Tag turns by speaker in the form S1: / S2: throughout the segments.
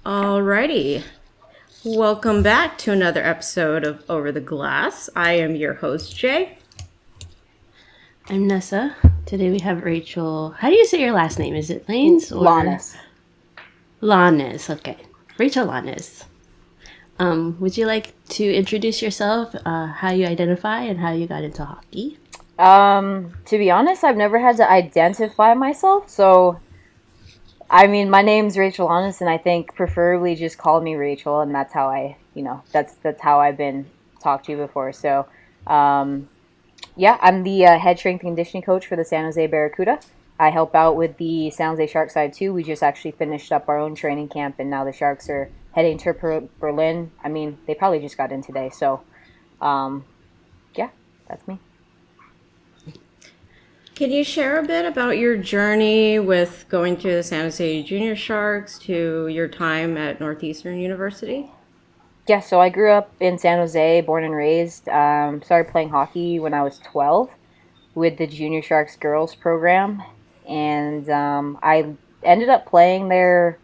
S1: Alrighty. Welcome back to another episode of Over the Glass. I am your host, Jay.
S2: I'm Nessa. Today we have Rachel. How do you say your last name? Is it Llanes or
S3: Llanes?
S2: Llanes. Okay, Rachel Llanes. Would you like to introduce yourself, how you identify, and how you got into hockey?
S3: To be honest, I've never had to identify myself, so my name's Rachel Llanes, and I think preferably just call me Rachel, and that's how that's how I've been talked to before. So, yeah, I'm the head strength and conditioning coach for the San Jose Barracuda. I help out with the San Jose Shark side too. We just actually finished up our own training camp, and now the Sharks are heading to Berlin. They probably just got in today, so yeah, that's me.
S1: Can you share a bit about your journey with going to the San Jose Junior Sharks to your time at Northeastern University?
S3: Yeah, so I grew up in San Jose, born and raised. Started playing hockey when I was 12 with the Junior Sharks girls program, and I ended up playing there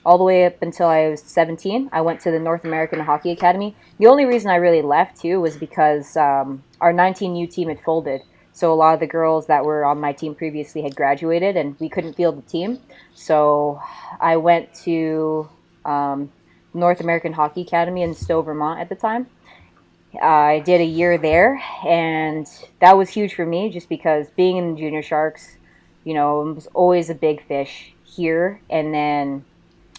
S3: all the way up until I was 17. I went to the North American Hockey Academy. The only reason I really left too was because our 19U team had folded. So a lot of the girls that were on my team previously had graduated, and we couldn't field the team. So I went to North American Hockey Academy in Stowe, Vermont at the time. I did a year there, and that was huge for me just because being in the Junior Sharks, it was always a big fish here. And then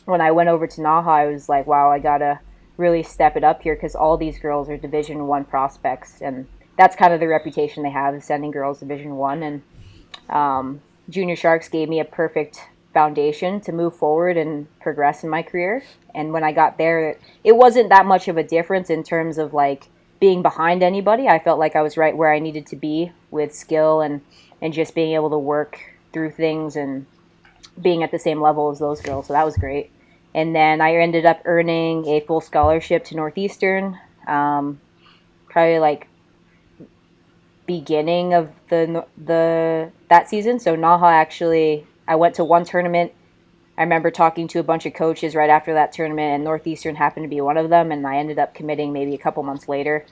S3: when I went over to Naha, I was like, wow, I got to really step it up here because all these girls are Division I prospects, and that's kind of the reputation they have, is sending girls Division I. And Junior Sharks gave me a perfect foundation to move forward and progress in my career. And when I got there, it wasn't that much of a difference in terms of like being behind anybody. I felt like I was right where I needed to be with skill and just being able to work through things and being at the same level as those girls. So that was great. And then I ended up earning a full scholarship to Northeastern, probably like beginning of that season. So Naha, actually, I went to one tournament. I remember talking to a bunch of coaches right after that tournament, and Northeastern happened to be one of them, and I ended up committing maybe a couple months later.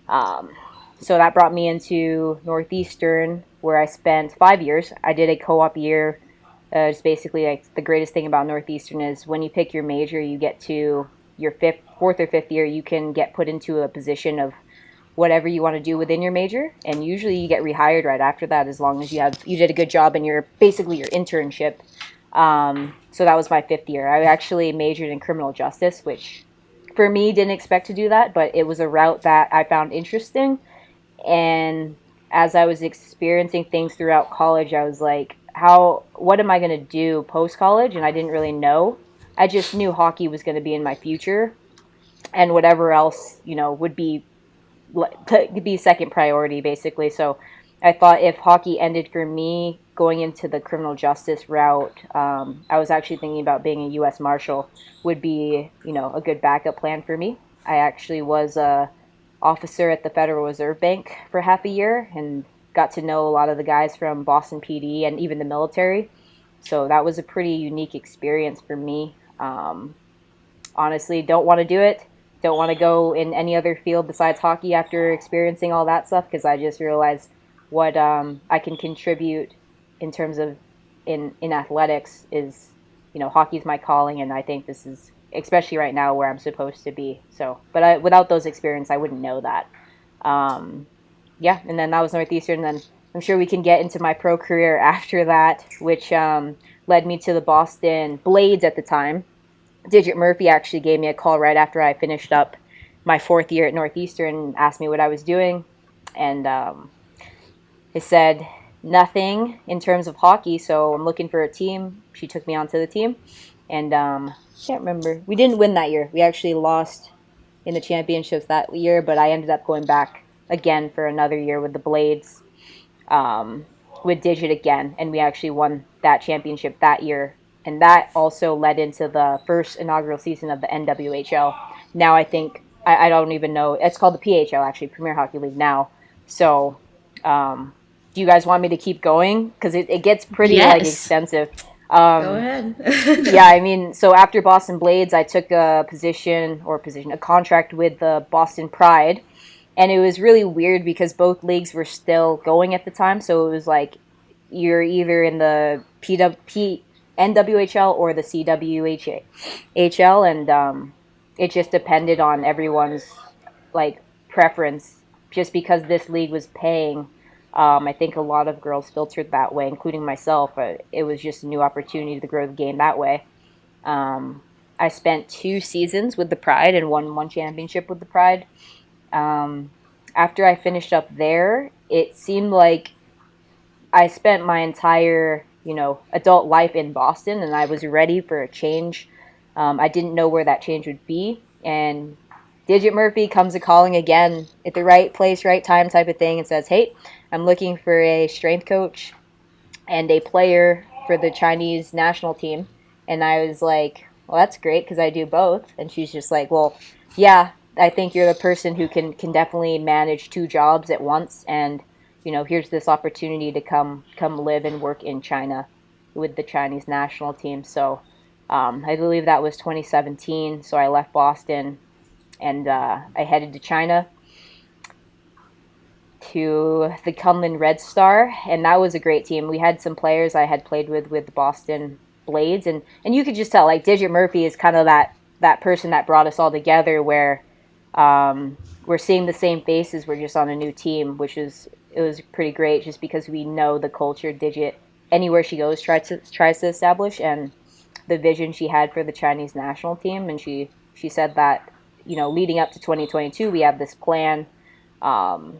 S3: So that brought me into Northeastern, where I spent 5 years. I did a co-op year. It's basically like the greatest thing about Northeastern is when you pick your major, you get to your fourth or fifth year, you can get put into a position of whatever you want to do within your major, and usually you get rehired right after that as long as you did a good job in your internship. So that was my fifth year. I actually majored in criminal justice, which for me didn't expect to do that, but it was a route that I found interesting. And as I was experiencing things throughout college, I was like, what am I going to do post college? And I didn't really know. I just knew hockey was going to be in my future, and whatever else, would be second priority, basically. So I thought if hockey ended for me going into the criminal justice route, I was actually thinking about being a U.S. Marshal would be, a good backup plan for me. I actually was a officer at the Federal Reserve Bank for half a year and got to know a lot of the guys from Boston PD and even the military. So that was a pretty unique experience for me. Honestly, don't want to do it. Don't want to go in any other field besides hockey after experiencing all that stuff, because I just realized what I can contribute in terms of in athletics is, hockey's my calling, and I think this is, especially right now, where I'm supposed to be. So, but without those experience, I wouldn't know that. Yeah, and then that was Northeastern, and then I'm sure we can get into my pro career after that, which led me to the Boston Blades at the time. Digit Murphy actually gave me a call right after I finished up my fourth year at Northeastern and asked me what I was doing. And he said nothing in terms of hockey, so I'm looking for a team. She took me onto the team. And I can't remember. We didn't win that year. We actually lost in the championships that year, but I ended up going back again for another year with the Blades, with Digit again. And we actually won that championship that year. And that also led into the first inaugural season of the NWHL. Now I think, I don't even know, it's called the PHL actually, Premier Hockey League now. So do you guys want me to keep going? Because it gets pretty
S2: Yes.
S3: extensive.
S1: Go ahead.
S3: Yeah, I mean, so after Boston Blades, I took a contract with the Boston Pride, and it was really weird because both leagues were still going at the time. So it was like you're either in the NWHL or the CWHL, and it just depended on everyone's like preference. Just because this league was paying, I think a lot of girls filtered that way, including myself. It was just a new opportunity to grow the game that way. Um, I spent 2 seasons with the Pride and won one championship with the Pride. Um, After I finished up there, it seemed like I spent my entire, adult life in Boston, and I was ready for a change. I didn't know where that change would be, and Digit Murphy comes a calling again at the right place, right time type of thing, and says, "Hey, I'm looking for a strength coach and a player for the Chinese national team." And I was like, "Well, that's great because I do both." And she's just like, "Well, yeah, I think you're the person who can definitely manage 2 jobs at once, and here's this opportunity to come live and work in China with the Chinese national team." So I believe that was 2017. So I left Boston and I headed to China to the Kunlun Red Star, and that was a great team. We had some players I had played with the Boston Blades, and you could just tell like Digit Murphy is kind of that person that brought us all together, where we're seeing the same faces. We're just on a new team, which is it was pretty great, just because we know the culture Digit anywhere she goes tries to establish, and the vision she had for the Chinese national team. And she said that leading up to 2022, we have this plan. Um,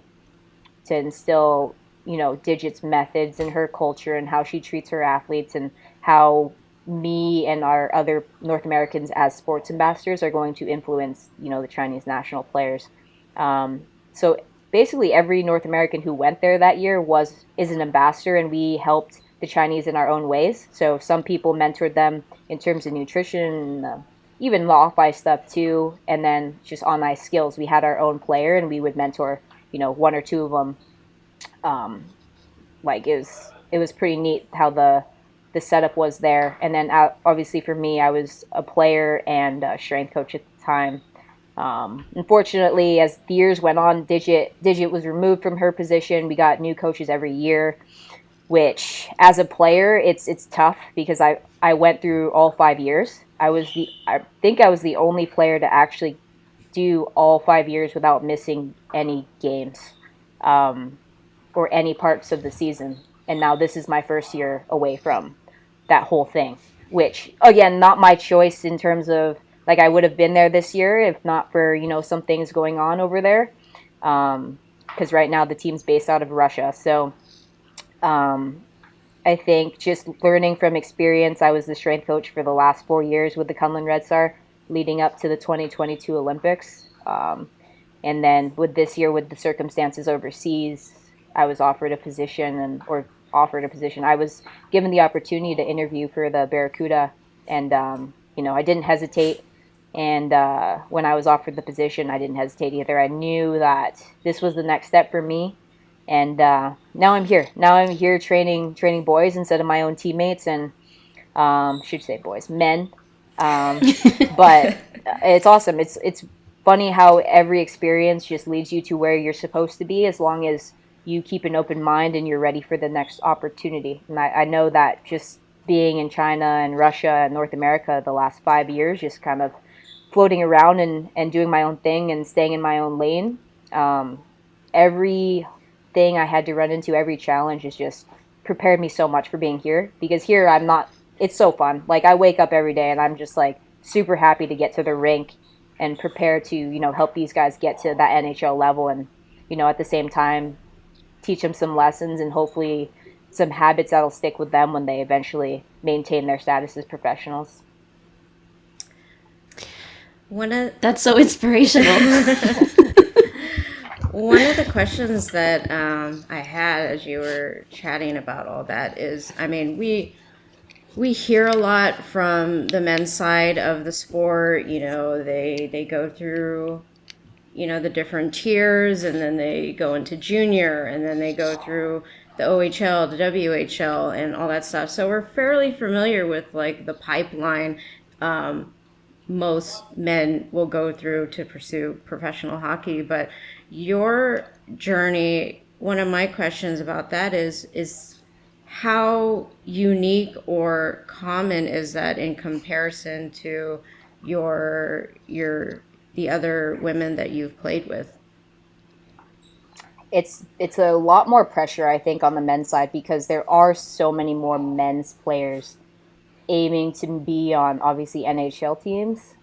S3: to instill, Digit's methods and her culture and how she treats her athletes, and how me and our other North Americans as sports ambassadors are going to influence, the Chinese national players. So basically, every North American who went there that year is an ambassador, and we helped the Chinese in our own ways. So some people mentored them in terms of nutrition, even the off-ice stuff too, and then just on-ice skills. We had our own player, and we would mentor, one or two of them. Like it was pretty neat how the setup was there. And then obviously for me, I was a player and a strength coach at the time. Unfortunately, as the years went on, Digit was removed from her position. We got new coaches every year, which as a player, it's tough because I went through all 5 years. I think I was the only player to actually do all 5 years without missing any games, or any parts of the season. And now this is my first year away from that whole thing, which again, not my choice in terms of like I would have been there this year if not for some things going on over there. Because right now the team's based out of Russia, so I think just learning from experience. I was the strength coach for the last 4 years with the Kunlun Red Star, leading up to the 2022 Olympics. And then with this year, with the circumstances overseas, I was offered a position, I was given the opportunity to interview for the Barracuda, and I didn't hesitate. And when I was offered the position, I didn't hesitate either. I knew that this was the next step for me, and now I'm here. Now I'm here training boys instead of my own teammates, and should say boys, men. But it's awesome. It's funny how every experience just leads you to where you're supposed to be, as long as you keep an open mind and you're ready for the next opportunity. And I know that just being in China and Russia and North America the last 5 years, just kind of floating around and doing my own thing and staying in my own lane. Everything I had to run into, every challenge has just prepared me so much for being here, because here I'm not, it's so fun. Like I wake up every day and I'm just like super happy to get to the rink and prepare to, help these guys get to that NHL level, and, at the same time, teach them some lessons and hopefully some habits that'll stick with them when they eventually maintain their status as professionals.
S2: That's so inspirational.
S1: One of the questions that I had as you were chatting about all that is, I mean, we hear a lot from the men's side of the sport. They go through, the different tiers, and then they go into junior, and then they go through the OHL, the WHL, and all that stuff. So we're fairly familiar with like the pipeline most men will go through to pursue professional hockey. But your journey, one of my questions about that is how unique or common is that in comparison to the other women that you've played with?
S3: It's a lot more pressure, I think, on the men's side because there are so many more men's players aiming to be on obviously NHL teams.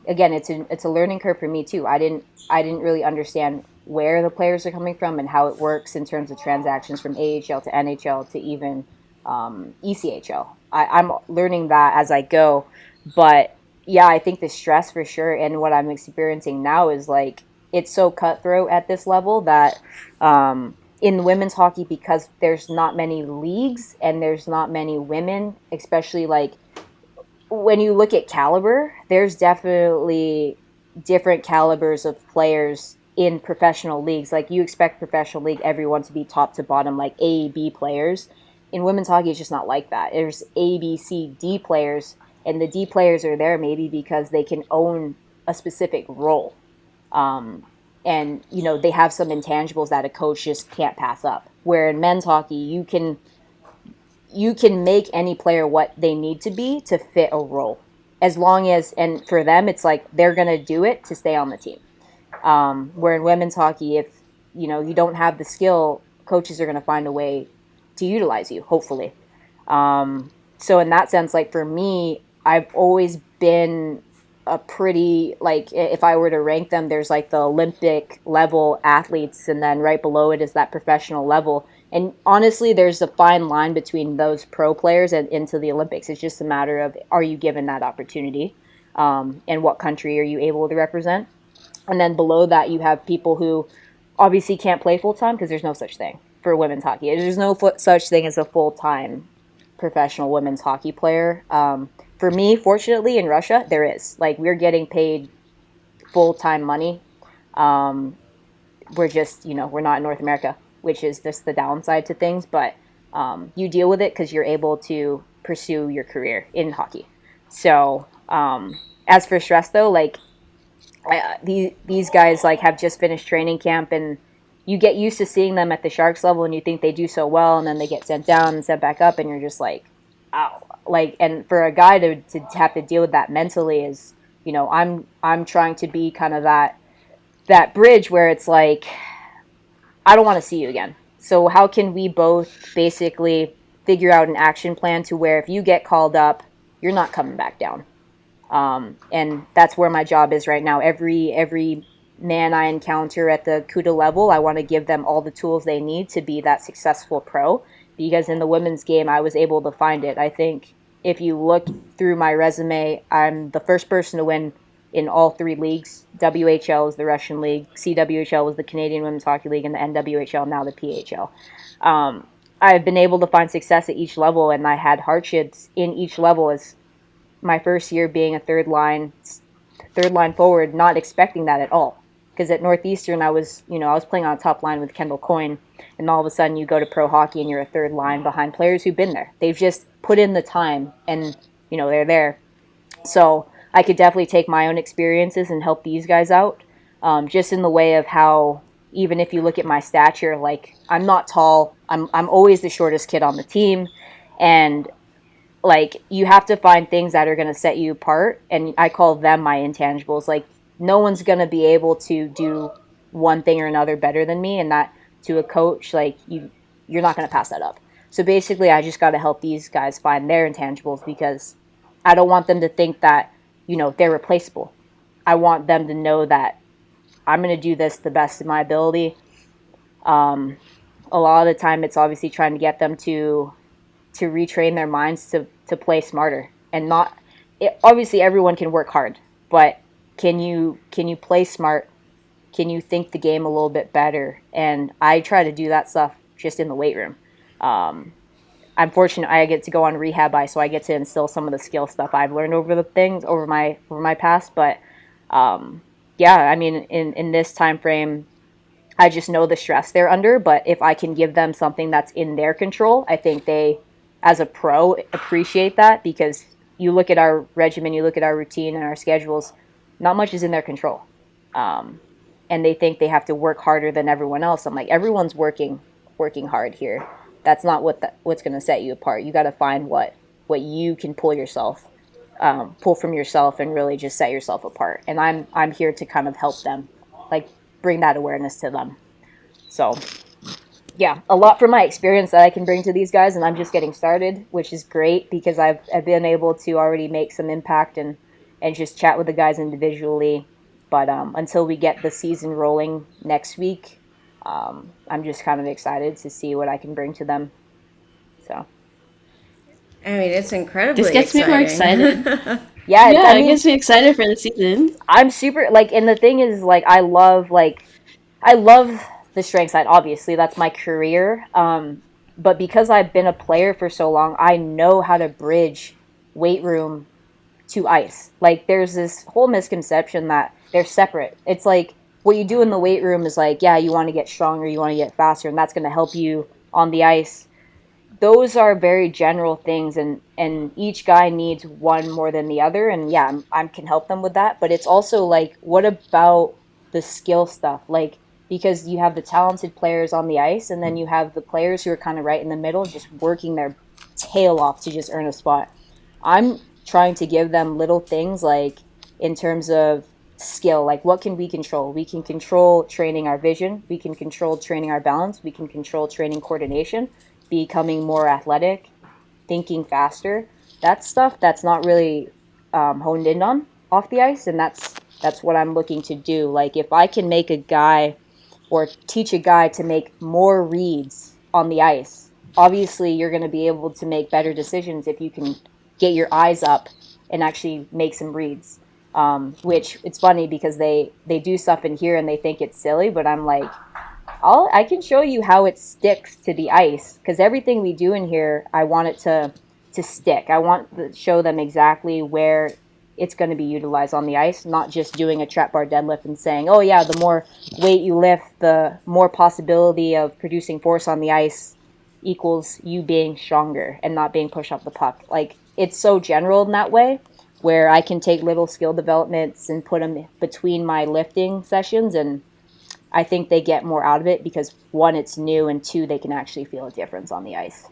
S3: Again, it's a learning curve for me too. I didn't really understand where the players are coming from and how it works in terms of transactions from AHL to NHL to even ECHL. I'm learning that as I go, but yeah, I think the stress for sure and what I'm experiencing now is like it's so cutthroat at this level that in women's hockey, because there's not many leagues and there's not many women, especially like when you look at caliber, there's definitely different calibers of players in professional leagues. Like you expect professional league everyone to be top to bottom, like A, B players. In women's hockey, it's just not like that. There's A, B, C, D players, and the D players are there maybe because they can own a specific role. And they have some intangibles that a coach just can't pass up. Where in men's hockey, you can make any player what they need to be to fit a role, as long as, and for them, it's like they're gonna do it to stay on the team. Where in women's hockey, if you don't have the skill, coaches are gonna find a way to utilize you, hopefully. So in that sense, like for me, I've always been a pretty, like if I were to rank them, there's like the Olympic level athletes and then right below it is that professional level. And honestly, there's a fine line between those pro players and into the Olympics. It's just a matter of, are you given that opportunity? And what country are you able to represent? And then below that, you have people who obviously can't play full time because there's no such thing for women's hockey. There's no such thing as a full-time professional women's hockey player. For me, fortunately, in Russia, there is. Like, we're getting paid full-time money. We're just, we're not in North America, which is just the downside to things. But you deal with it because you're able to pursue your career in hockey. So, as for stress, though, like, these guys, like, have just finished training camp, and you get used to seeing them at the Sharks level, and you think they do so well, and then they get sent down and sent back up, and you're just like, ow. Like, and for a guy to have to deal with that mentally is, I'm trying to be kind of that bridge where it's like, I don't want to see you again. So how can we both basically figure out an action plan to where if you get called up, you're not coming back down? And that's where my job is right now. Every man I encounter at the CUDA level, I want to give them all the tools they need to be that successful pro. Because in the women's game, I was able to find it. I think if you look through my resume, I'm the first person to win in all three leagues. WHL is the Russian league, CWHL was the Canadian Women's Hockey League, and the NWHL, now the PHL. I've been able to find success at each level, and I had hardships in each level as my first year being a third line forward, not expecting that at all. Because at Northeastern, I was playing on a top line with Kendall Coyne, and all of a sudden you go to pro hockey and you're a third line behind players who've been there. They've just put in the time, and they're there. So I could definitely take my own experiences and help these guys out, just in the way of how, even if you look at my stature, like, I'm not tall. I'm always the shortest kid on the team, and like, you have to find things that are going to set you apart, and I call them my intangibles. Like, no one's going to be able to do one thing or another better than me, and that to a coach, like, you're not going to pass that up. So basically, I just got to help these guys find their intangibles, because I don't want them to think that, they're replaceable. I want them to know that I'm going to do this the best of my ability. A lot of the time, it's obviously trying to get them to retrain their minds to play smarter, and not, obviously everyone can work hard, but can you play smart? Can you think the game a little bit better? And I try to do that stuff just in the weight room. I'm fortunate I get to go on rehab, so I get to instill some of the skill stuff I've learned over my past. But yeah, I mean, in this time frame, I just know the stress they're under. But if I can give them something that's in their control, I think they, as a pro, appreciate that, because you look at our regimen, you look at our routine and our schedules, not much is in their control. And they think they have to work harder than everyone else. I'm like, everyone's working hard here. That's not what's going to set you apart. You got to find what you can pull from yourself, and really just set yourself apart. And I'm here to kind of help them, like, bring that awareness to them. So yeah, a lot from my experience that I can bring to these guys, and I'm just getting started, which is great because I've been able to already make some impact and just chat with the guys individually. But until we get the season rolling next week, I'm just kind of excited to see what I can bring to them. So
S1: I mean, it's incredibly
S2: This gets me more excited.
S3: yeah, I
S2: It
S3: mean,
S2: gets me excited for the season.
S3: I'm super, like, and the thing is, like, I love the strength side. Obviously, that's my career. But because I've been a player for so long, I know how to bridge weight room to ice. Like, there's this whole misconception that they're separate. It's like what you do in the weight room is like, yeah, you want to get stronger, you want to get faster, and that's going to help you on the ice. Those are very general things, and each guy needs one more than the other. And yeah, I can help them with that. But it's also like, what about the skill stuff? Like, because you have the talented players on the ice, and then you have the players who are kind of right in the middle, just working their tail off to just earn a spot. I'm trying to give them little things, like, in terms of skill, like, what can we control? We can control training our vision, we can control training our balance, we can control training coordination, becoming more athletic, thinking faster. That's stuff that's not really honed in on off the ice, and that's what I'm looking to do. Like, if I can make a guy or teach a guy to make more reads on the ice, obviously you're going to be able to make better decisions if you can get your eyes up and actually make some reads. Which, it's funny because they do stuff in here and they think it's silly, but I'm like, I can show you how it sticks to the ice, because everything we do in here, I want it to stick. I want to show them exactly where it's going to be utilized on the ice, not just doing a trap bar deadlift and saying, oh yeah, the more weight you lift, the more possibility of producing force on the ice equals you being stronger and not being pushed off the puck. Like, it's so general in that way, where I can take little skill developments and put them between my lifting sessions, and I think they get more out of it because, one, it's new, and two, they can actually feel a difference on the ice.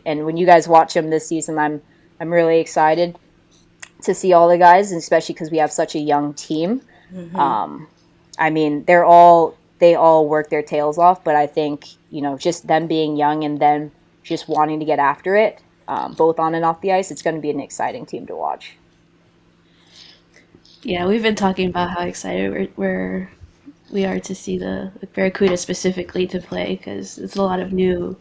S3: And when you guys watch them this season, I'm really excited to see all the guys, and especially because we have such a young team. Mm-hmm. I mean, they all work their tails off, but I think, just them being young and them just wanting to get after it, both on and off the ice, it's going to be an exciting team to watch.
S2: Yeah, we've been talking about how excited we are to see the Barracuda specifically to play, because it's a lot of new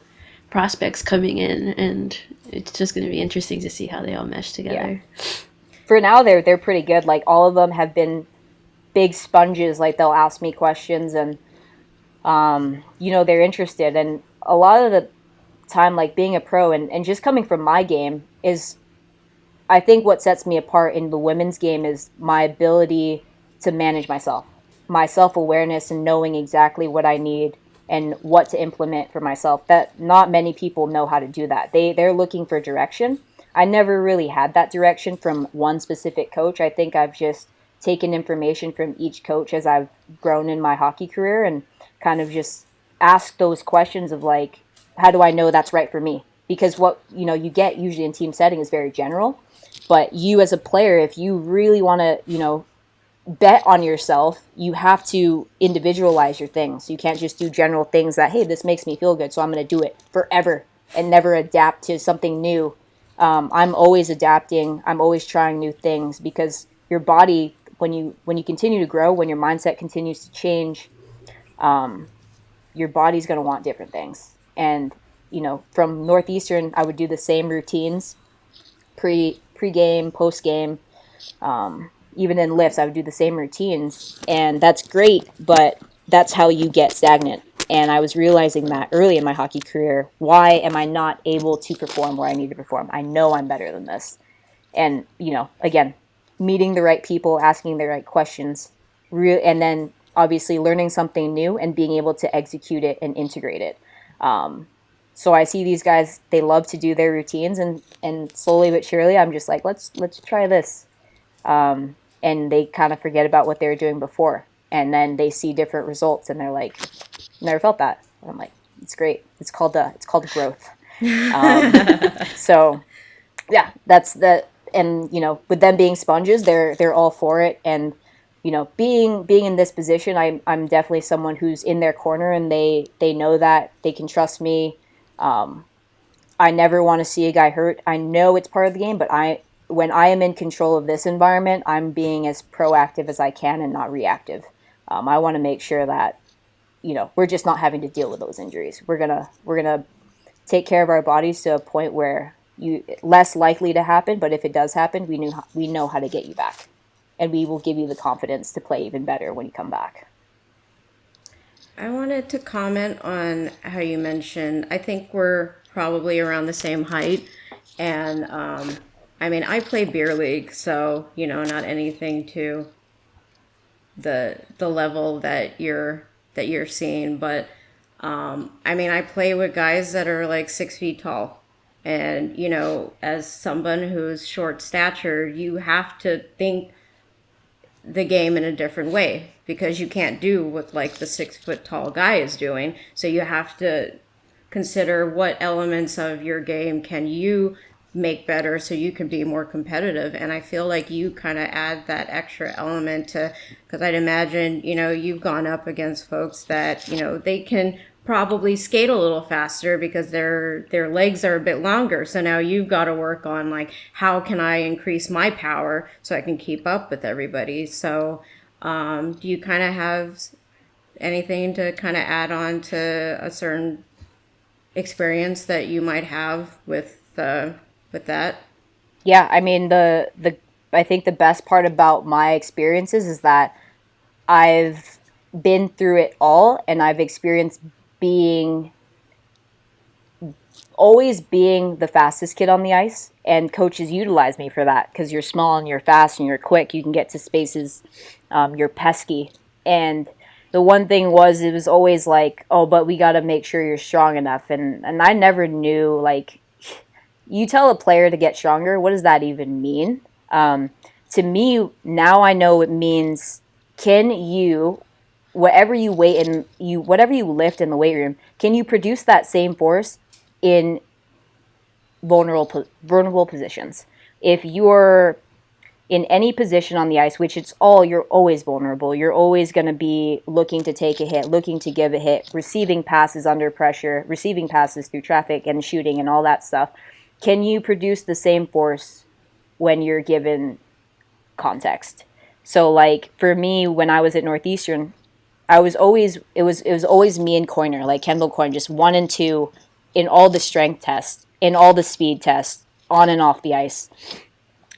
S2: prospects coming in, and it's just going to be interesting to see how they all mesh together.
S3: Yeah. For now, they're pretty good. Like, all of them have been big sponges. Like, they'll ask me questions, and they're interested. And a lot of the time, like, being a pro and just coming from my game is, I think what sets me apart in the women's game is my ability to manage myself, my self-awareness, and knowing exactly what I need and what to implement for myself. That not many people know how to do that. They're looking for direction. I never really had that direction from one specific coach. I think I've just taken information from each coach as I've grown in my hockey career, and kind of just asked those questions of, like, how do I know that's right for me? Because what you get usually in team setting is very general. But you, as a player, if you really want to, bet on yourself, you have to individualize your things. You can't just do general things that, hey, this makes me feel good, so I'm going to do it forever and never adapt to something new. I'm always adapting. I'm always trying new things, because your body, when you continue to grow, when your mindset continues to change, your body's going to want different things. And, from Northeastern, I would do the same routines, pre-game, post-game, even in lifts, I would do the same routines, and that's great, but that's how you get stagnant. And I was realizing that early in my hockey career. Why am I not able to perform where I need to perform? I know I'm better than this. And, again, meeting the right people, asking the right questions, and then obviously learning something new and being able to execute it and integrate it. So I see these guys, they love to do their routines, and slowly but surely I'm just like, let's try this. And they kind of forget about what they were doing before. And then they see different results and they're like, never felt that. And I'm like, it's great. It's called growth. So yeah, that's the, and you know, with them being sponges, they're all for it. And you know, being in this position, I'm definitely someone who's in their corner, and they know that they can trust me. I never want to see a guy hurt. I know it's part of the game, but when I am in control of this environment, I'm being as proactive as I can and not reactive. I want to make sure that, you know, we're just not having to deal with those injuries. We're gonna take care of our bodies to a point where less likely to happen, but if it does happen, we know how to get you back, and we will give you the confidence to play even better when you come back.
S1: I wanted to comment on how you mentioned, I think we're probably around the same height. And I mean, I play beer league, so, you know, not anything to the level that you're seeing. But I mean, I play with guys that are like 6 feet tall. And, you know, as someone who's short stature, you have to think the game in a different way, because you can't do what like the 6 foot tall guy is doing. So you have to consider what elements of your game can you make better so you can be more competitive. And I feel like you kind of add that extra element to, because I'd imagine, you know, you've gone up against folks that, you know, they can probably skate a little faster because their legs are a bit longer. So now you've got to work on like, how can I increase my power so I can keep up with everybody? So do you kind of have anything to kind of add on to a certain experience that you might have with that?
S3: Yeah, I mean, I think the best part about my experiences is that I've been through it all, and I've experienced always being the fastest kid on the ice, and coaches utilize me for that, because you're small and you're fast and you're quick, you can get to spaces, you're pesky. And the one thing was, it was always like, oh, but we got to make sure you're strong enough. And I never knew, like, you tell a player to get stronger, what does that even mean? To me, now I know it means, can you, whatever you lift in the weight room, can you produce that same force in vulnerable positions? If you're in any position on the ice, which you're always vulnerable. You're always going to be looking to take a hit, looking to give a hit, receiving passes under pressure, receiving passes through traffic and shooting and all that stuff. Can you produce the same force when you're given context? So like for me, when I was at Northeastern, it was always me and Coiner, like Kendall Coyne, just 1 and 2 in all the strength tests, in all the speed tests, on and off the ice.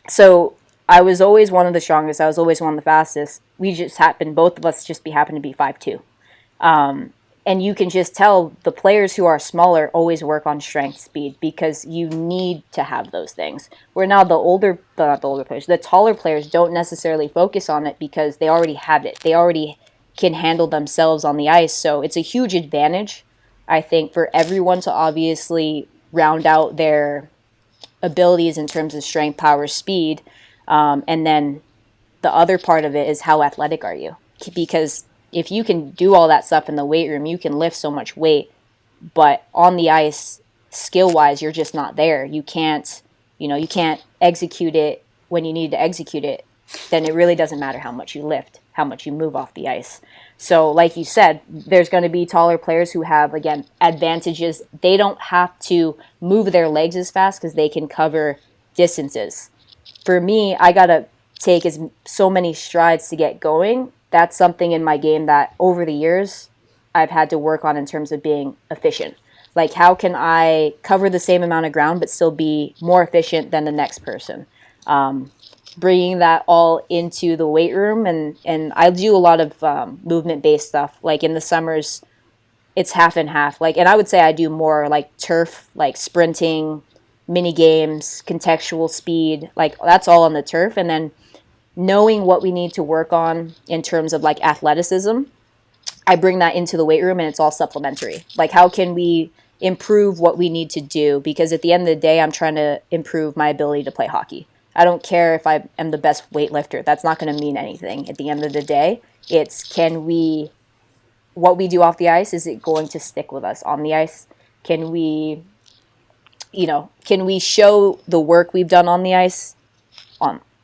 S3: So I was always one of the strongest. I was always one of the fastest. Both of us happened to be 5'2". And you can just tell the players who are smaller always work on strength, speed, because you need to have those things. Where now the taller players don't necessarily focus on it because they already have it. They already can handle themselves on the ice. So it's a huge advantage, I think, for everyone to obviously round out their abilities in terms of strength, power, speed. And then the other part of it is, how athletic are you? Because if you can do all that stuff in the weight room, you can lift so much weight, but on the ice, skill-wise, you're just not there. You can't execute it when you need to execute it. Then it really doesn't matter how much you lift, how much you move off the ice. So like you said, there's going to be taller players who have, again, advantages. They don't have to move their legs as fast because they can cover distances. For me, I got to take so many strides to get going. That's something in my game that over the years I've had to work on in terms of being efficient. Like, how can I cover the same amount of ground but still be more efficient than the next person? Bringing that all into the weight room, and I do a lot of movement-based stuff. Like in the summers, it's half and half. Like, and I would say I do more like turf, like sprinting, mini games, contextual speed. Like that's all on the turf, and then knowing what we need to work on in terms of like athleticism, I bring that into the weight room and it's all supplementary. Like, how can we improve what we need to do? Because at the end of the day, I'm trying to improve my ability to play hockey. I don't care if I am the best weightlifter. That's not going to mean anything. At the end of the day, it's what we do off the ice, is it going to stick with us on the ice? Can we show the work we've done on the ice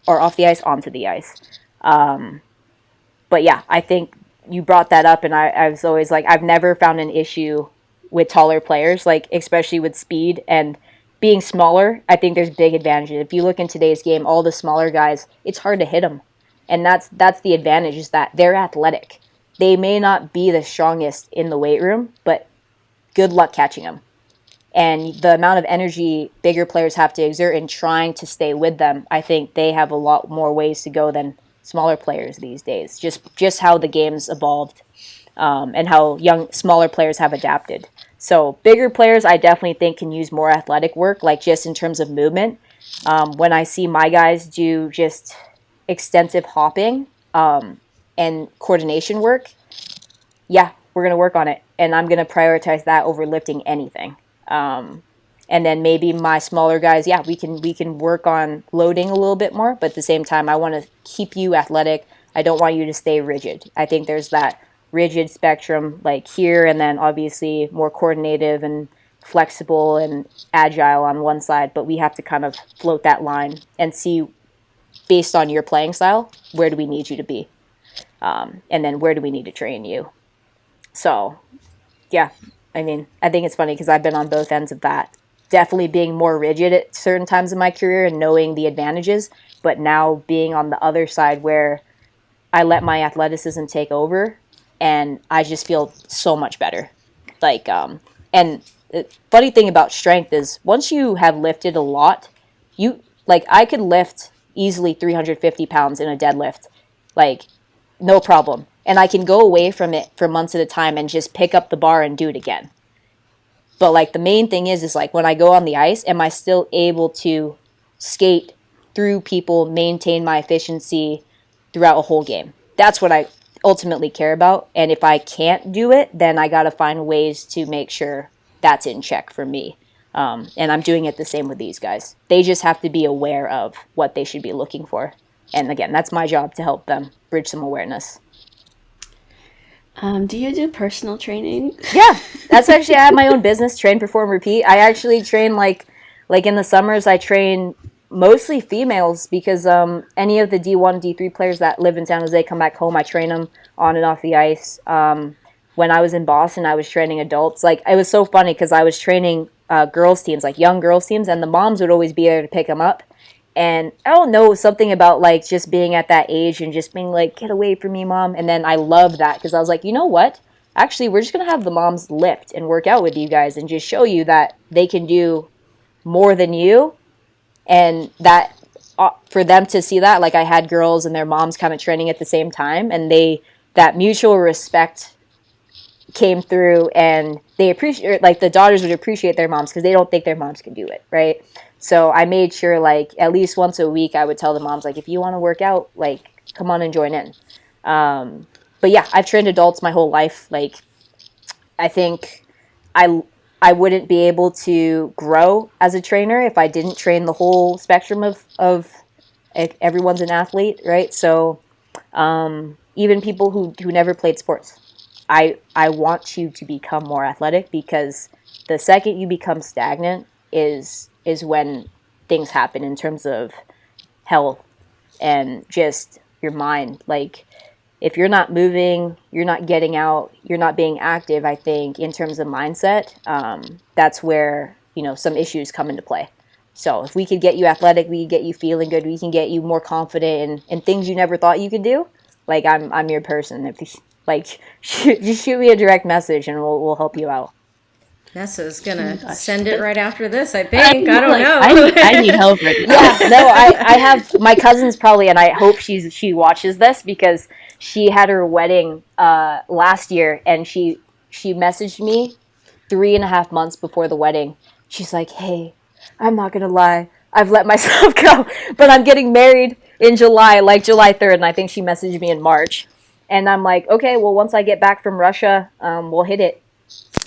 S3: or off the ice onto the ice? But yeah, I think you brought that up, and I was always like, I've never found an issue with taller players, like especially with speed and being smaller. I think there's big advantages. If you look in today's game, all the smaller guys, it's hard to hit them, and that's the advantage, is that they're athletic. They may not be the strongest in the weight room, but good luck catching them. And the amount of energy bigger players have to exert in trying to stay with them, I think they have a lot more ways to go than smaller players these days. Just how the game's evolved, and how smaller players have adapted. So bigger players, I definitely think, can use more athletic work, like just in terms of movement. When I see my guys do just extensive hopping and coordination work, yeah, we're going to work on it. And I'm going to prioritize that over lifting anything. And then maybe my smaller guys, yeah, we can work on loading a little bit more, but at the same time, I want to keep you athletic. I don't want you to stay rigid. I think there's that rigid spectrum like here, and then obviously more coordinative and flexible and agile on one side, but we have to kind of float that line and see, based on your playing style, where do we need you to be? And then where do we need to train you? So, yeah, I mean, I think it's funny because I've been on both ends of that. Definitely being more rigid at certain times in my career and knowing the advantages, but now being on the other side where I let my athleticism take over and I just feel so much better. Like, and the funny thing about strength is once you have lifted a lot, I could lift easily 350 pounds in a deadlift, like no problem. And I can go away from it for months at a time and just pick up the bar and do it again. But like the main thing is like when I go on the ice, am I still able to skate through people, maintain my efficiency throughout a whole game? That's what I ultimately care about. And if I can't do it, then I got to find ways to make sure that's in check for me. And I'm doing it the same with these guys. They just have to be aware of what they should be looking for. And again, that's my job to help them bridge some awareness.
S2: Do you do personal training?
S3: Yeah, that's actually, I have my own business, Train, Perform, Repeat. I actually train like in the summers, I train mostly females because any of the D1, D3 players that live in San Jose come back home. I train them on and off the ice. When I was in Boston, I was training adults. Like, it was so funny because I was training girls teams, like young girls teams, and the moms would always be there to pick them up. And I don't know, something about like just being at that age and just being like, get away from me, mom. And then I loved that because I was like, you know what? Actually, we're just going to have the moms lift and work out with you guys and just show you that they can do more than you. And that for them to see that, like I had girls and their moms kind of training at the same time, and that mutual respect came through, and they appreciate, like the daughters would appreciate their moms because they don't think their moms can do it, right? So I made sure, like, at least once a week, I would tell the moms, like, if you want to work out, like, come on and join in. But yeah, I've trained adults my whole life. Like, I think I wouldn't be able to grow as a trainer if I didn't train the whole spectrum of everyone's an athlete, right? So even people who never played sports, I want you to become more athletic, because the second you become stagnant is when things happen in terms of health and just your mind. Like, if you're not moving, you're not getting out, you're not being active, I think, in terms of mindset, that's where, some issues come into play. So if we could get you athletic, we could get you feeling good, we can get you more confident in things you never thought you could do, like, I'm your person. If you, like, just shoot me a direct message and we'll help you out.
S1: Nessa's gonna send it right after this, I think. I don't know.
S2: I need help right now.
S3: Yeah, no, I have my cousin's probably, and I hope she watches this, because she had her wedding last year, and she messaged me 3.5 months before the wedding. She's like, hey, I'm not gonna lie, I've let myself go, but I'm getting married in July, like July 3rd, and I think she messaged me in March. And I'm like, okay, well, once I get back from Russia, we'll hit it.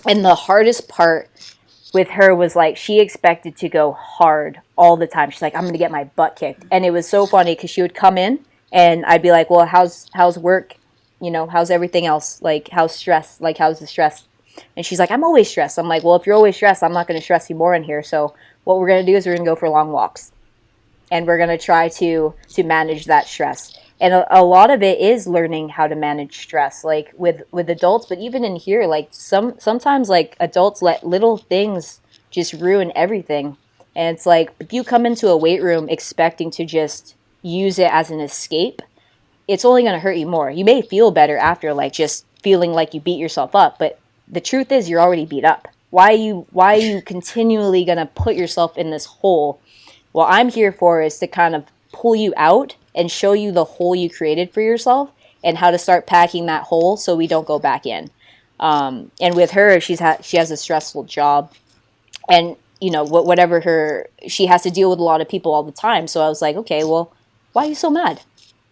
S3: And the hardest part with her was like she expected to go hard all the time. She's like, I'm gonna get my butt kicked. And it was so funny because she would come in and I'd be like, well, how's work? You know, how's everything else? Like, how's stress? Like, how's the stress? And she's like, I'm always stressed. I'm like, well, if you're always stressed, I'm not gonna stress you more in here. So what we're gonna do is we're gonna go for long walks, and we're gonna try to manage that stress. And a lot of it is learning how to manage stress, like with adults, but even in here, like sometimes like adults let little things just ruin everything. And it's like if you come into a weight room expecting to just use it as an escape, it's only going to hurt you more. You may feel better after, like just feeling like you beat yourself up, but the truth is you're already beat up. Why are you continually going to put yourself in this hole? What I'm here for is to kind of pull you out and show you the hole you created for yourself and how to start packing that hole so we don't go back in. And with her, she has a stressful job, and you know whatever she has to deal with a lot of people all the time. So I was like, okay, well, why are you so mad?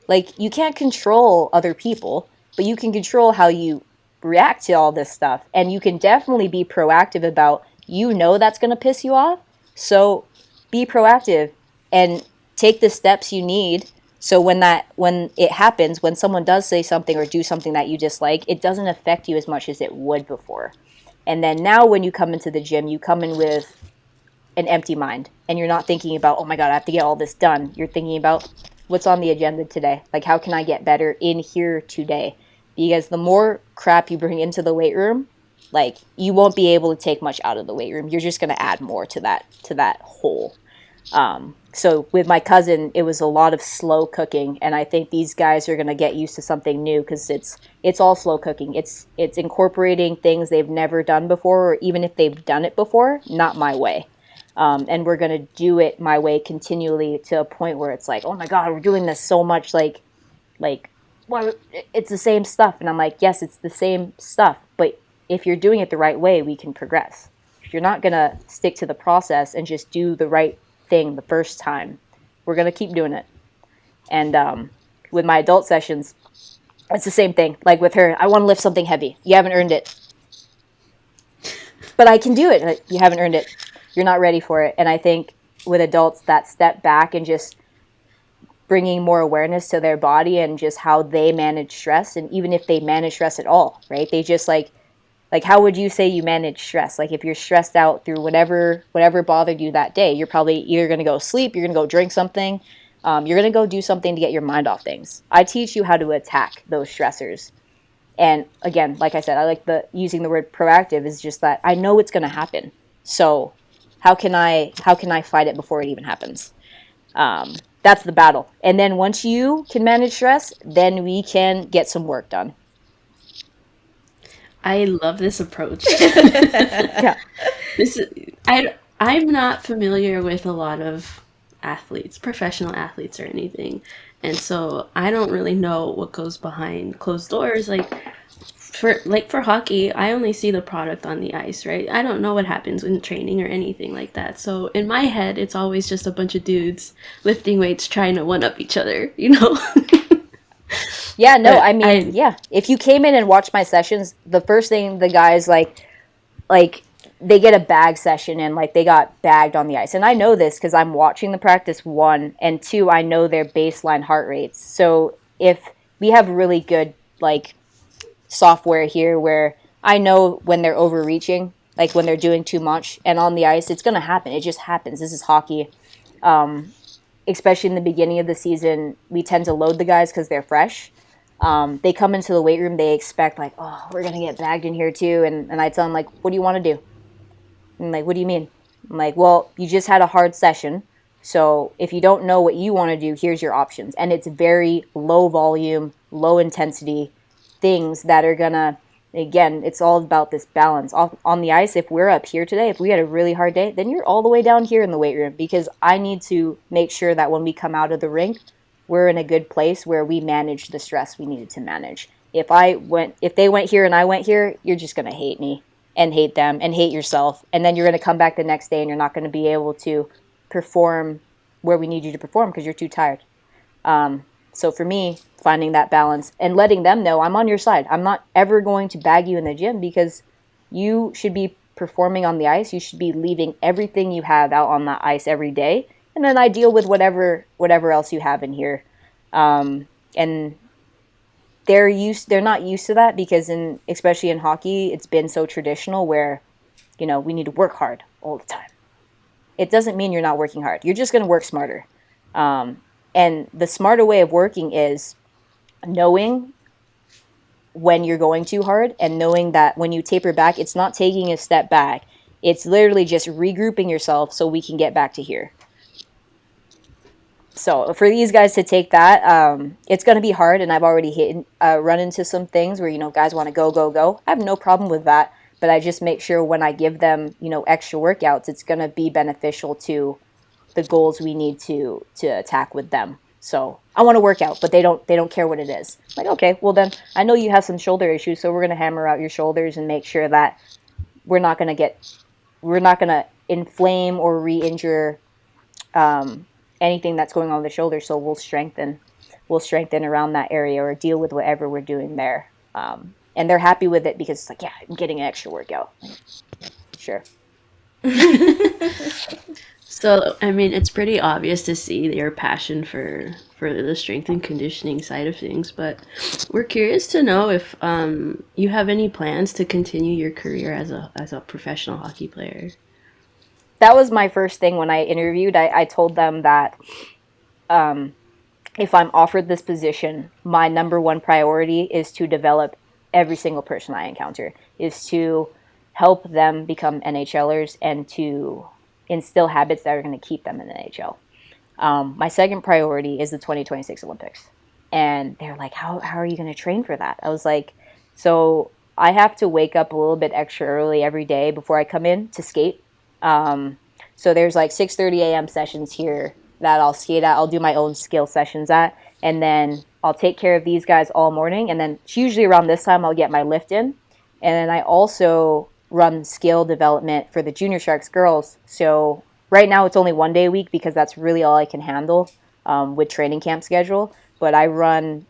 S3: Like, you can't control other people, but you can control how you react to all this stuff, and you can definitely be proactive about, you know, that's going to piss you off, so be proactive and take the steps you need. So when it happens, when someone does say something or do something that you dislike, it doesn't affect you as much as it would before. And then now when you come into the gym, you come in with an empty mind, and you're not thinking about, oh my God, I have to get all this done. You're thinking about what's on the agenda today. Like, how can I get better in here today? Because the more crap you bring into the weight room, like, you won't be able to take much out of the weight room. You're just going to add more to that hole. So with my cousin, it was a lot of slow cooking, and I think these guys are going to get used to something new, because it's all slow cooking. It's incorporating things they've never done before, or even if they've done it before, not my way. And we're going to do it my way continually to a point where it's like, oh my God, we're doing this so much, like, well, it's the same stuff. And I'm like, yes, it's the same stuff, but if you're doing it the right way, we can progress. If you're not going to stick to the process and just do the right thing the first time, we're going to keep doing it. And with my adult sessions, it's the same thing. Like with her, I want to lift something heavy. You haven't earned it. But I can do it. You haven't earned it. You're not ready for it. And I think with adults, that step back and just bringing more awareness to their body and just how they manage stress, and even if they manage stress at all, right? They just like how would you say you manage stress? Like, if you're stressed out through whatever bothered you that day, you're probably either going to go sleep, you're going to go drink something, you're going to go do something to get your mind off things. I teach you how to attack those stressors. And again, like I said, I like using the word proactive, is just that I know it's going to happen. So how can I fight it before it even happens? That's the battle. And then once you can manage stress, then we can get some work done.
S2: I love this approach.
S3: Yeah.
S2: I'm not familiar with a lot of athletes, professional athletes or anything. And so I don't really know what goes behind closed doors. Like for hockey, I only see the product on the ice, right? I don't know what happens in training or anything like that. So in my head, it's always just a bunch of dudes lifting weights trying to one up each other, you know?
S3: Yeah, no, yeah. If you came in and watched my sessions, the first thing the guys like they get a bag session and like they got bagged on the ice. And I know this because I'm watching the practice, 1, and 2, I know their baseline heart rates. So if we have really good like software here where I know when they're overreaching, like when they're doing too much, and on the ice, it's going to happen. It just happens. This is hockey. Especially in the beginning of the season, we tend to load the guys because they're fresh. They come into the weight room, they expect like, oh, we're going to get bagged in here too. And I tell them like, what do you want to do? And like, what do you mean? I'm like, well, you just had a hard session. So if you don't know what you want to do, here's your options. And it's very low volume, low intensity things that are going to, again, it's all about this balance. On the ice, if we're up here today, if we had a really hard day, then you're all the way down here in the weight room, because I need to make sure that when we come out of the rink, we're in a good place where we manage the stress we needed to manage. If they went here and I went here, you're just going to hate me and hate them and hate yourself. And then you're going to come back the next day and you're not going to be able to perform where we need you to perform because you're too tired. So for me, finding that balance and letting them know I'm on your side. I'm not ever going to bag you in the gym because you should be performing on the ice. You should be leaving everything you have out on the ice every day, and then I deal with whatever else you have in here. And they're not used to that because especially in hockey, it's been so traditional where we need to work hard all the time. It doesn't mean you're not working hard. You're just going to work smarter. And the smarter way of working is knowing when you're going too hard and knowing that when you taper back, it's not taking a step back. It's literally just regrouping yourself so we can get back to here. So for these guys to take that, it's going to be hard. And I've already run into some things where, guys want to go, go, go. I have no problem with that. But I just make sure when I give them, extra workouts, it's going to be beneficial to the goals we need to attack with them. So I want to work out, but they don't care what it is. Like, okay, well then I know you have some shoulder issues, so we're going to hammer out your shoulders and make sure that we're not going to inflame or re-injure anything that's going on with the shoulder. So we'll strengthen around that area or deal with whatever we're doing there. And they're happy with it because it's like, yeah, I'm getting an extra workout. Sure.
S2: So, I mean, it's pretty obvious to see your passion for the strength and conditioning side of things, but we're curious to know if you have any plans to continue your career as a professional hockey player.
S3: That was my first thing when I interviewed. I told them that if I'm offered this position, my number one priority is to develop every single person I encounter, is to help them become NHLers and to instill habits that are going to keep them in the NHL. My second priority is the 2026 Olympics. And they're like, how are you going to train for that? I was like, so I have to wake up a little bit extra early every day before I come in to skate. So there's like 6:30 a.m. sessions here that I'll skate at. I'll do my own skill sessions at. And then I'll take care of these guys all morning. And then usually around this time, I'll get my lift in. And then I also run skill development for the Junior Sharks girls. So right now it's only 1 day a week because that's really all I can handle with training camp schedule. But I run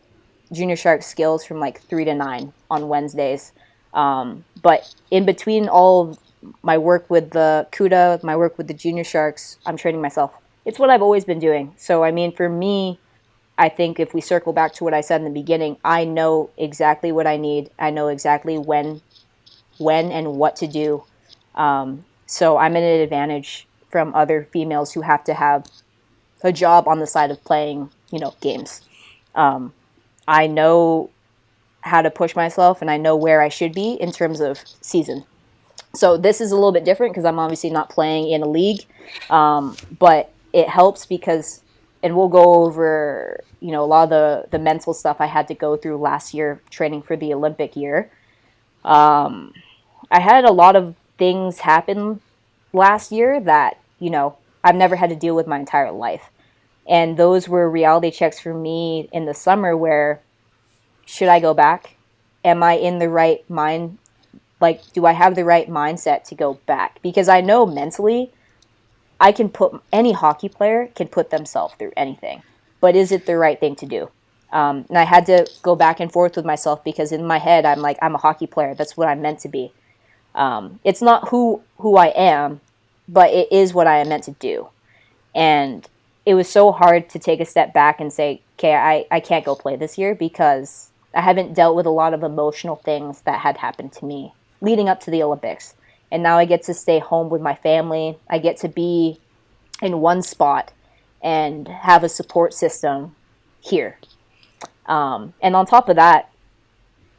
S3: Junior Sharks skills from like 3 to 9 on Wednesdays. But in between all of my work with the CUDA, my work with the Junior Sharks, I'm training myself. It's what I've always been doing. So, I mean, for me, I think if we circle back to what I said in the beginning, I know exactly what I need. I know exactly when and what to do. So I'm at an advantage from other females who have to have a job on the side of playing, games. I know how to push myself and I know where I should be in terms of season. So this is a little bit different because I'm obviously not playing in a league, but it helps because, and we'll go over, a lot of the mental stuff I had to go through last year training for the Olympic year. I had a lot of things happen last year that, I've never had to deal with my entire life. And those were reality checks for me in the summer where, should I go back? Am I in the right mind? Like, do I have the right mindset to go back? Because I know mentally, any hockey player can put themselves through anything. But is it the right thing to do? And I had to go back and forth with myself because in my head, I'm like, I'm a hockey player. That's what I'm meant to be. It's not who I am, but it is what I am meant to do. And it was so hard to take a step back and say, okay, I can't go play this year because I haven't dealt with a lot of emotional things that had happened to me leading up to the Olympics. And now I get to stay home with my family. I get to be in one spot and have a support system here. And on top of that,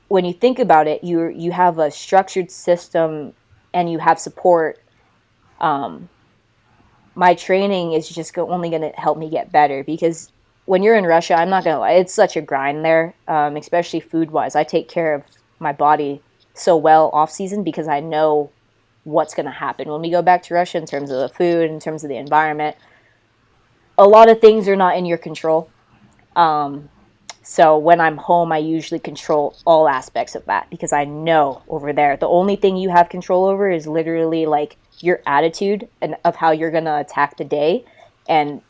S3: when you think about it, you have a structured system and you have support. My training is just only going to help me get better because when you're in Russia, I'm not going to lie, it's such a grind there, especially food-wise. I take care of my body so well off-season because I know what's going to happen when we go back to Russia in terms of the food, in terms of the environment. A lot of things are not in your control. So when I'm home, I usually control all aspects of that because I know over there, the only thing you have control over is literally like your attitude and of how you're going to attack the day. And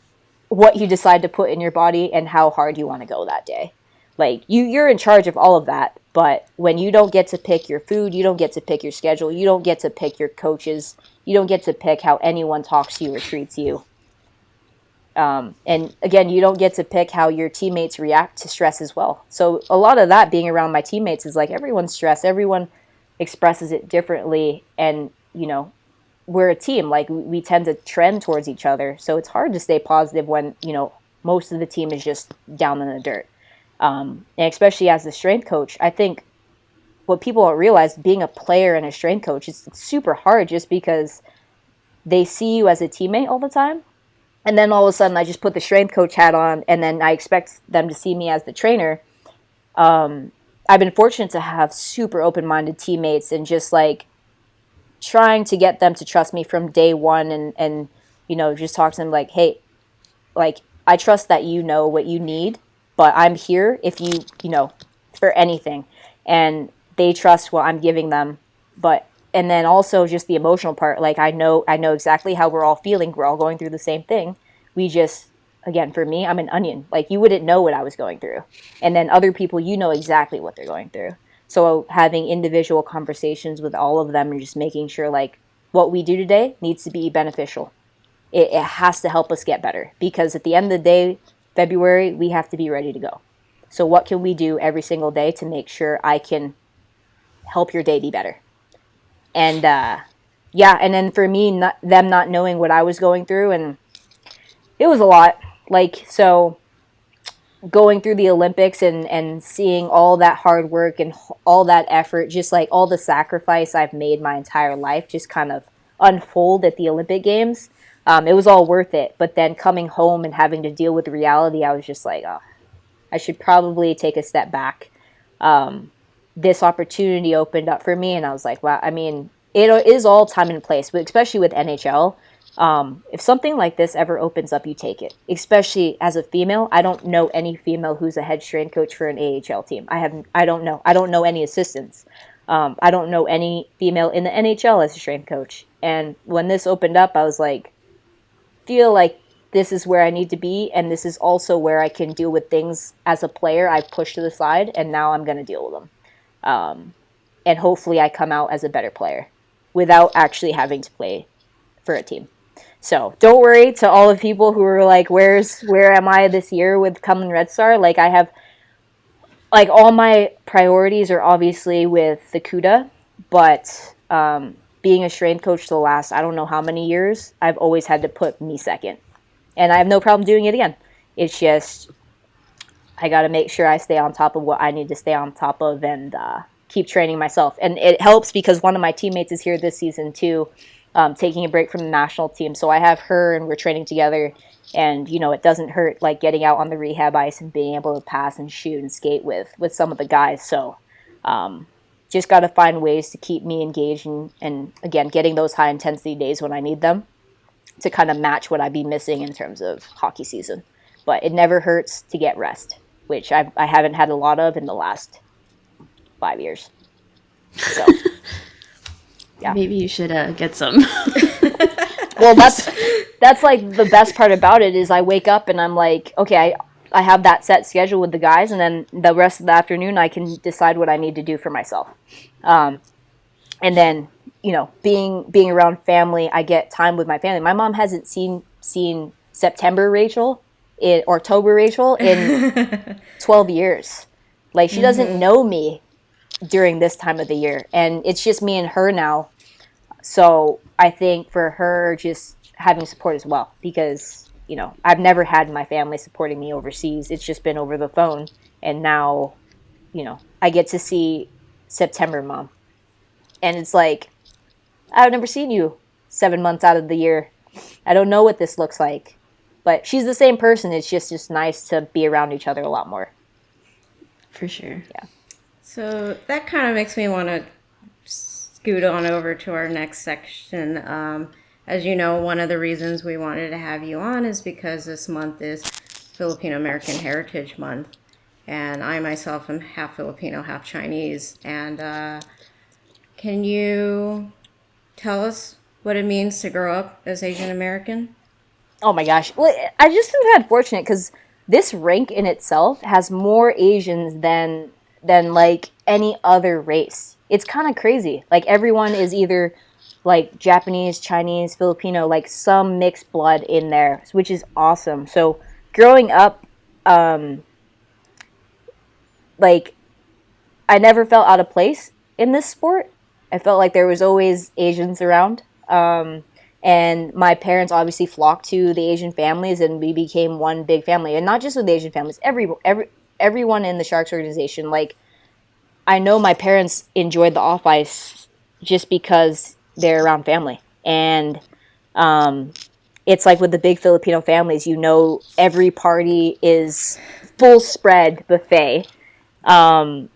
S3: what you decide to put in your body and how hard you want to go that day. Like you're in charge of all of that, but when you don't get to pick your food, you don't get to pick your schedule, you don't get to pick your coaches, you don't get to pick how anyone talks to you or treats you. And again, you don't get to pick how your teammates react to stress as well. So a lot of that being around my teammates is like everyone's stressed, everyone expresses it differently, and we're a team. Like we tend to trend towards each other, so it's hard to stay positive when most of the team is just down in the dirt. And especially as the strength coach, I think what people don't realize, being a player and a strength coach, is super hard just because they see you as a teammate all the time. And then all of a sudden I just put the strength coach hat on, and then I expect them to see me as the trainer. I've been fortunate to have super open-minded teammates and just like trying to get them to trust me from day one, and just talk to them like, hey, like I trust that you know what you need, but I'm here if you for anything. And they trust what I'm giving them. And then also just the emotional part, like I know exactly how we're all feeling. We're all going through the same thing. We just, again, for me, I'm an onion. Like you wouldn't know what I was going through. And then other people, exactly what they're going through. So having individual conversations with all of them and just making sure like what we do today needs to be beneficial. It has to help us get better, because at the end of the day, February, we have to be ready to go. So what can we do every single day to make sure I can help your day be better? And and then for me, them not knowing what I was going through, and it was a lot. Like, so going through the Olympics and seeing all that hard work and all that effort, just like all the sacrifice I've made my entire life, just kind of unfold at the Olympic Games. It was all worth it. But then coming home and having to deal with reality, I was just like, oh, I should probably take a step back. This opportunity opened up for me, and I was like, wow, I mean, it is all time and place, but especially with NHL. If something like this ever opens up, you take it. Especially as a female, I don't know any female who's a head strength coach for an AHL team. I don't know any assistants. I don't know any female in the NHL as a strength coach. And when this opened up, I was like, feel like this is where I need to be, and this is also where I can deal with things as a player I've pushed to the side, and now I'm going to deal with them. And hopefully I come out as a better player without actually having to play for a team. So don't worry to all the people who are like, where am I this year with Cumberland Red Star? Like I have, like all my priorities are obviously with the CUDA, but being a strength coach the last, I don't know how many years, I've always had to put me second. And I have no problem doing it again. It's just, I got to make sure I stay on top of what I need to stay on top of, and keep training myself. And it helps because one of my teammates is here this season too, taking a break from the national team. So I have her and we're training together, and it doesn't hurt like getting out on the rehab ice and being able to pass and shoot and skate with some of the guys. So just got to find ways to keep me engaged, and again, getting those high intensity days when I need them to kind of match what I'd be missing in terms of hockey season. But it never hurts to get rest, which I haven't had a lot of in the last 5 years. So, yeah.
S2: Maybe you should get some.
S3: Well, that's like the best part about it is I wake up and I'm like, okay, I have that set schedule with the guys, and then the rest of the afternoon I can decide what I need to do for myself. And then, being around family, I get time with my family. My mom hasn't seen September Rachel or October Rachel in 12 years. Like, she doesn't know me during this time of the year, and it's just me and her now. So I think for her, just having support as well, because I've never had my family supporting me overseas. It's just been over the phone, and now I get to see September mom, and it's like, I've never seen you 7 months out of the year. I don't know what this looks like, but she's the same person. It's just nice to be around each other a lot more.
S2: For sure.
S3: Yeah.
S1: So that kind of makes me want to scoot on over to our next section. As you know, one of the reasons we wanted to have you on is because this month is Filipino American Heritage Month. And I myself am half Filipino, half Chinese. And can you tell us what it means to grow up as Asian American?
S3: Oh my gosh. Well, I just think that fortunate because this rank in itself has more Asians than like any other race. It's kind of crazy. Like everyone is either like Japanese, Chinese, Filipino, like some mixed blood in there, which is awesome. So growing up, um, like I never felt out of place in this sport. I felt like there was always Asians around. And my parents obviously flocked to the Asian families, and we became one big family. And not just with the Asian families, everyone in the Sharks organization. Like I know my parents enjoyed the off ice just because they're around family, and um, it's like with the big Filipino families, you know, every party is full spread buffet. Um,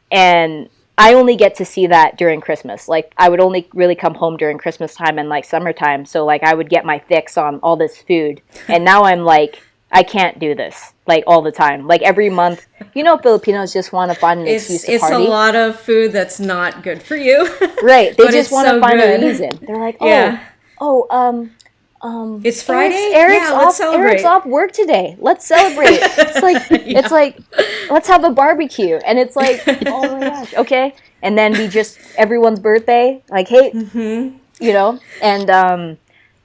S3: and I only get to see that during Christmas. Like I would only really come home during Christmas time and like summertime. So like I would get my fix on all this food. And now I'm like, I can't do this like all the time. Like every month, you know, Filipinos just want to find an excuse to
S1: It's
S3: party.
S1: a lot of food that's not good for you.
S3: Right. They
S1: But
S3: just
S1: it's
S3: want to
S1: so
S3: find
S1: good.
S3: a reason. They're like, oh,
S1: Yeah.
S3: oh,
S1: It's Friday.
S3: Eric's
S1: Yeah, let's
S3: off.
S1: celebrate.
S3: Eric's off work today. Let's celebrate. It's like
S1: Yeah.
S3: it's like let's have a barbecue, and it's like oh my gosh, okay. And then we just everyone's birthday, like hey, you know, and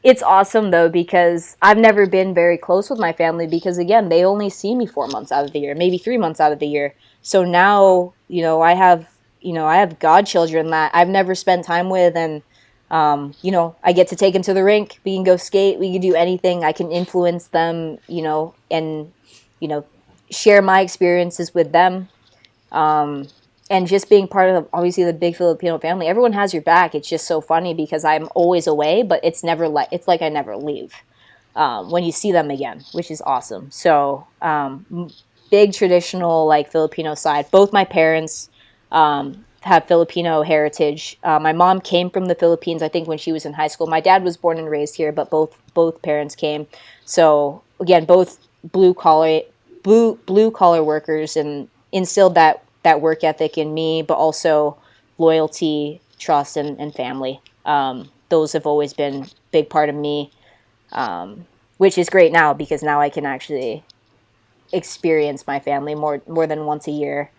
S3: it's awesome though because I've never been very close with my family because again they only see me 4 months out of the year, maybe 3 months out of the year. So now I have godchildren that I've never spent time with, and I get to take them to the rink. We can go skate. We can do anything. I can influence them, and, share my experiences with them. And just being part of, obviously, the big Filipino family. Everyone has your back. It's just so funny because I'm always away, but it's like I never leave when you see them again, which is awesome. So, big traditional, like, Filipino side. Both my parents have Filipino heritage. My mom came from the Philippines, I think, when she was in high school. My dad was born and raised here, but both parents came. So again, both blue collar workers, and instilled that work ethic in me, but also loyalty, trust, and family. Those have always been a big part of me, which is great now because now I can actually experience my family more than once a year.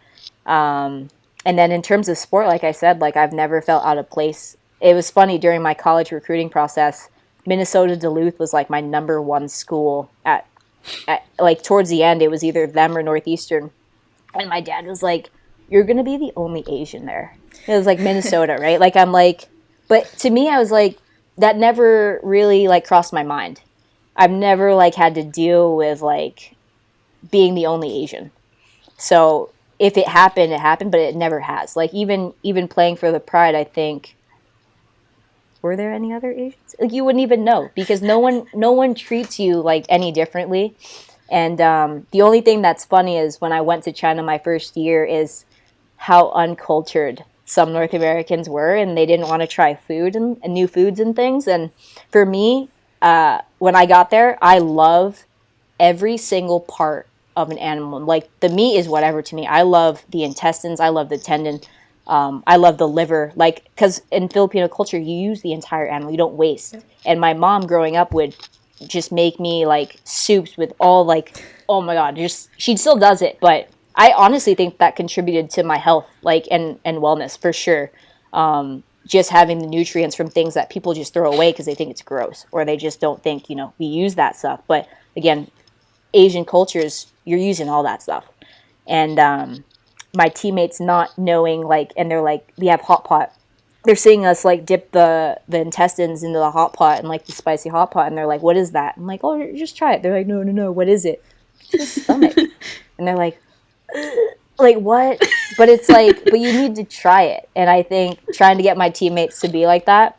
S3: And then in terms of sport, like I said, like I've never felt out of place. It was funny during my college recruiting process. Minnesota Duluth was like my number one school at like towards the end. It was either them or Northeastern, and my dad was like, "You're gonna be the only Asian there." It was like Minnesota, right? Like I'm like, but to me, I was like, that never really like crossed my mind. I've never like had to deal with like being the only Asian. So if it happened, it happened, but it never has. Like even playing for the Pride, I think, were there any other Asians? Like you wouldn't even know because no one treats you like any differently. And the only thing that's funny is when I went to China my first year is how uncultured some North Americans were, and they didn't want to try food and new foods and things. And for me, when I got there, I love every single part of an animal. Like the meat is whatever to me. I love the intestines. I love the tendon. I love the liver. Like, because in Filipino culture, you use the entire animal. You don't waste. And my mom growing up would just make me like soups with all like, oh my God, just she still does it. But I honestly think that contributed to my health, like and wellness for sure. Just having the nutrients from things that people just throw away because they think it's gross or they just don't think we use that stuff. But again, Asian cultures, you're using all that stuff. And my teammates not knowing, like, and they're like, we have hot pot. They're seeing us like dip the intestines into the hot pot and like the spicy hot pot, and they're like, what is that? I'm like, oh, just try it. They're like, no, what is it? It's just stomach. And they're like what? But it's like, but you need to try it. And I think trying to get my teammates to be like that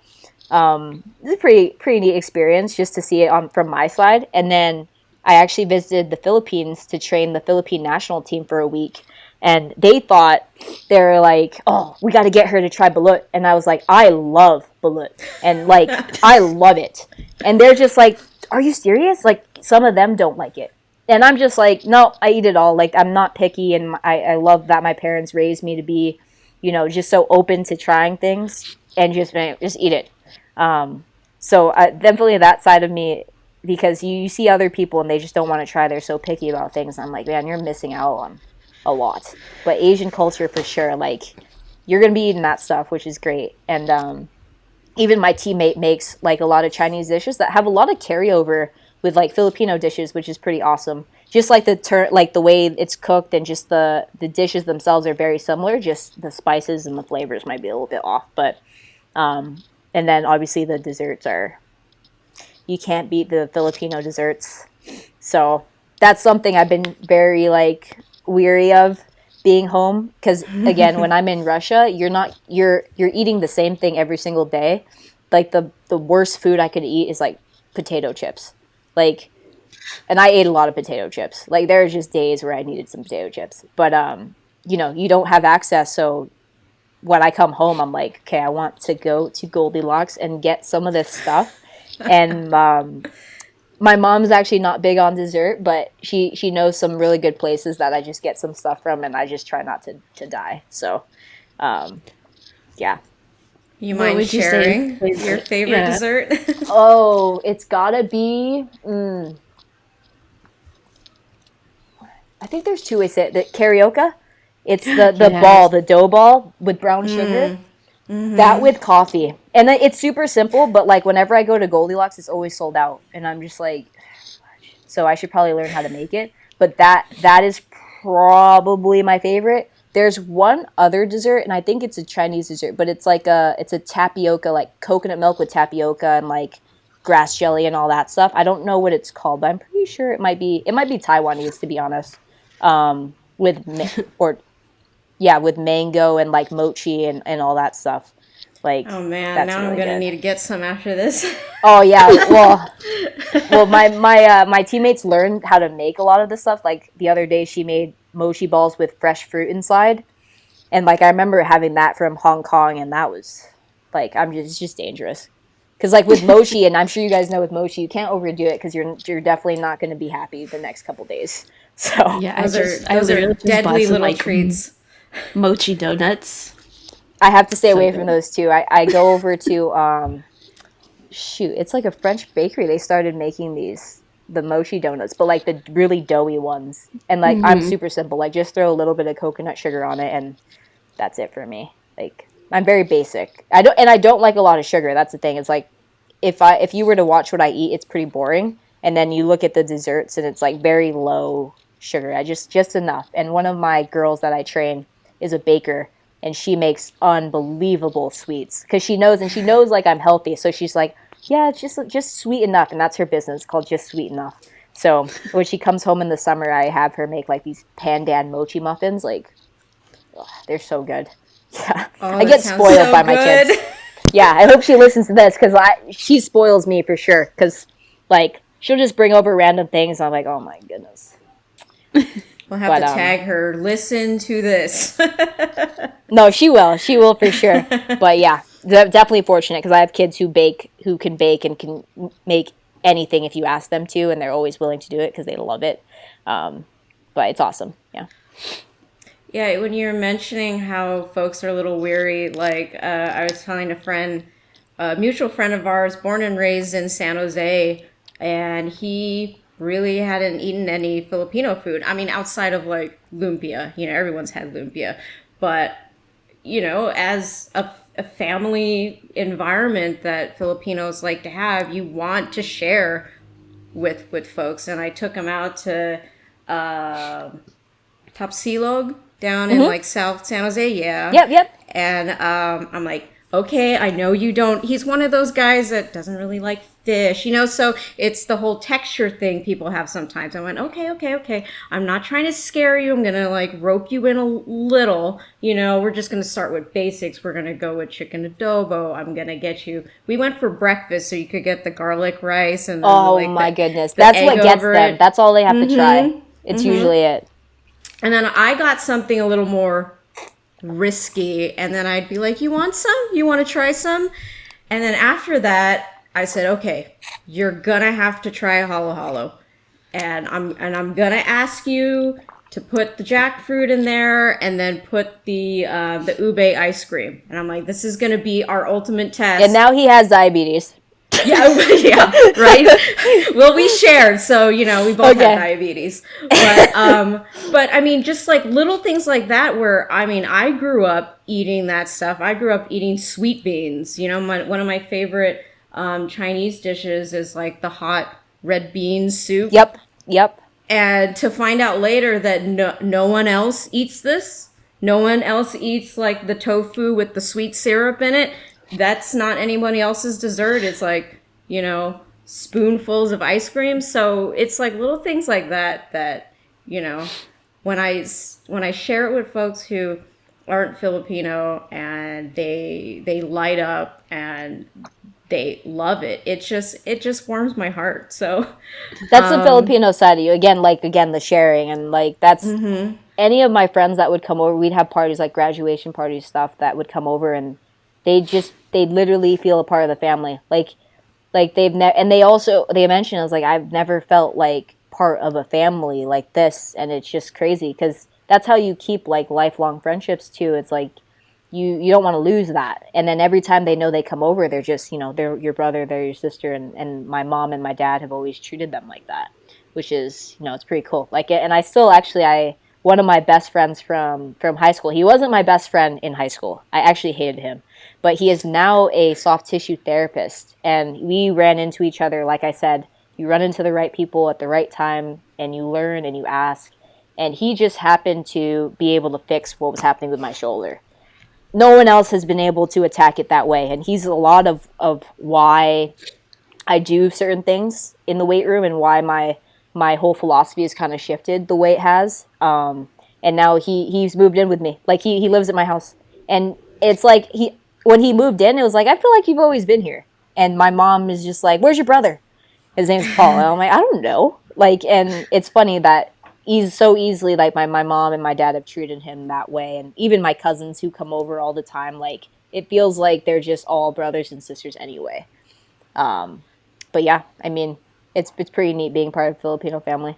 S3: is a pretty neat experience just to see it from my side. And then I actually visited the Philippines to train the Philippine national team for a week. And they were like, oh, we got to get her to try balut. And I was like, I love balut. And like, I love it. And they're just like, are you serious? Like, some of them don't like it. And I'm just like, no, I eat it all. Like, I'm not picky. And I love that my parents raised me to be, just so open to trying things and just eat it. So definitely that side of me because you see other people and they just don't want to try. They're so picky about things. I'm like, man, you're missing out on a lot. But Asian culture for sure, like you're gonna be eating that stuff, which is great. And even my teammate makes like a lot of Chinese dishes that have a lot of carryover with like Filipino dishes, which is pretty awesome. Just like the way it's cooked and just the dishes themselves are very similar. Just the spices and the flavors might be a little bit off, but and then obviously the desserts are, you can't beat the Filipino desserts. So that's something I've been very like weary of being home, because again, when I'm in Russia, you're eating the same thing every single day. Like the worst food I could eat is like potato chips. Like, and I ate a lot of potato chips. Like there are just days where I needed some potato chips. But you know, you don't have access, so when I come home, I'm like, okay, I want to go to Goldilocks and get some of this stuff. And my mom's actually not big on dessert, but she knows some really good places that I just get some stuff from, and I just try not to die. So, yeah.
S1: You
S2: What
S1: mind
S2: would you say
S1: sharing
S2: is-
S1: your favorite
S2: yeah.
S1: dessert?
S3: Oh, it's gotta be. I think there's two ways to say it. The carioca. It's the
S2: Yes.
S3: ball, the dough ball with brown sugar. That with coffee. And it's super simple, but like whenever I go to Goldilocks, it's always sold out. And I'm just like, so I should probably learn how to make it. But that is probably my favorite. There's one other dessert, and I think it's a Chinese dessert, but it's like it's a tapioca, like coconut milk with tapioca and like grass jelly and all that stuff. I don't know what it's called, but I'm pretty sure it might be Taiwanese, to be honest. With mango and like mochi and all that stuff. Like,
S1: Oh man,
S3: that's
S1: now I'm
S3: really
S1: gonna
S3: good.
S1: need to get some after this.
S3: Oh yeah, well, my teammates learned how to make a lot of this stuff. Like the other day, she made mochi balls with fresh fruit inside, and like I remember having that from Hong Kong, and that was like, it's just dangerous. Because like with mochi, and I'm sure you guys know with mochi, you can't overdo it because you're definitely not going to be happy the next couple days. So
S2: Yeah,
S1: Those
S2: I
S1: are
S2: literally just bought
S1: deadly
S2: some,
S1: little
S2: like,
S1: treats.
S2: mochi donuts.
S3: I have to stay
S2: So
S3: away
S2: good.
S3: from those too. I go over to it's like a French bakery. They started making the mochi donuts, but like the really doughy ones. And like I'm super simple. Like just throw a little bit of coconut sugar on it, and that's it for me. Like I'm very basic. I don't like a lot of sugar. That's the thing. It's like if you were to watch what I eat, it's pretty boring. And then you look at the desserts, and it's like very low sugar. I just enough. And one of my girls that I train is a baker, and she makes unbelievable sweets because she knows like I'm healthy. So she's like, yeah, it's just sweet enough. And that's her business, called Just Sweet Enough. So when she comes home in the summer, I have her make like these pandan mochi muffins. Like, ugh, they're so good. Yeah.
S1: Oh,
S3: I
S1: that
S3: get
S1: sounds
S3: spoiled
S1: so
S3: by my
S1: good.
S3: kids. Yeah, I hope she listens to this because she spoils me for sure. Because like she'll just bring over random things, and I'm like, oh my goodness.
S1: We'll have
S3: But,
S1: to tag her. Listen to this.
S3: No, she will for sure. But yeah, definitely fortunate because I have kids who can bake and can make anything if you ask them to, and they're always willing to do it because they love it. But it's awesome. Yeah.
S1: Yeah, when you were mentioning how folks are a little weary, like I was telling a friend, a mutual friend of ours, born and raised in San Jose, and he really hadn't eaten any Filipino food. I mean, outside of like lumpia, everyone's had lumpia, but as a family environment that Filipinos like to have, you want to share with folks. And I took him out to Tapsilog down in like South San Jose, yeah.
S3: Yep.
S1: And I'm like, okay, I know you don't. He's one of those guys that doesn't really like fish, so it's the whole texture thing people have sometimes. I went, okay. I'm not trying to scare you. I'm going to like rope you in a little, we're just going to start with basics. We're going to go with chicken adobo. I'm going to get you. We went for breakfast so you could get the garlic rice and
S3: Oh
S1: like
S3: my
S1: the
S3: goodness. That's
S1: egg
S3: what gets
S1: over
S3: them.
S1: it.
S3: That's all they have to try. It's usually it.
S1: And then I got something a little more risky, and then I'd be like, you want some? You want to try some? And then after that, I said, okay, you're gonna have to try halo halo, and I'm gonna ask you to put the jackfruit in there, and then put the ube ice cream. And I'm like, this is gonna be our ultimate test.
S3: And now he has diabetes.
S1: yeah, right. Well, we shared, so we both had diabetes. But I mean, just like little things like that. Where I mean, I grew up eating that stuff. I grew up eating sweet beans. One of my favorite Chinese dishes is like the hot red bean soup.
S3: Yep.
S1: And to find out later that no one else eats this. No one else eats like the tofu with the sweet syrup in it. That's not anybody else's dessert. It's like, spoonfuls of ice cream. So it's like little things like that, when I share it with folks who aren't Filipino and they light up and they love it. It just warms my heart. So
S3: that's the Filipino side of you. Again, the sharing, and like that's any of my friends that would come over, we'd have parties like graduation parties stuff that would come over, and they'd literally feel a part of the family. Like they mentioned, I was like, I've never felt like part of a family like this, and it's just crazy because that's how you keep like lifelong friendships too. It's like you don't want to lose that, and then every time they know they come over, they're just they're your brother, they're your sister, and my mom and my dad have always treated them like that, which is it's pretty cool. Like, and I still actually one of my best friends from high school. He wasn't my best friend in high school. I actually hated him. But he is now a soft tissue therapist. And we ran into each other. Like I said, you run into the right people at the right time, and you learn and you ask. And he just happened to be able to fix what was happening with my shoulder. No one else has been able to attack it that way. And he's a lot of why I do certain things in the weight room and why my whole philosophy has kind of shifted the way it has. And now he's moved in with me. Like he lives at my house. And it's like when he moved in, it was like, I feel like you've always been here. And my mom is just like, where's your brother? His name's Paul. And I'm like, I don't know. Like, and it's funny that he's so easily, like my mom and my dad have treated him that way. And even my cousins who come over all the time, like it feels like they're just all brothers and sisters anyway. But yeah, I mean, it's pretty neat being part of a Filipino family.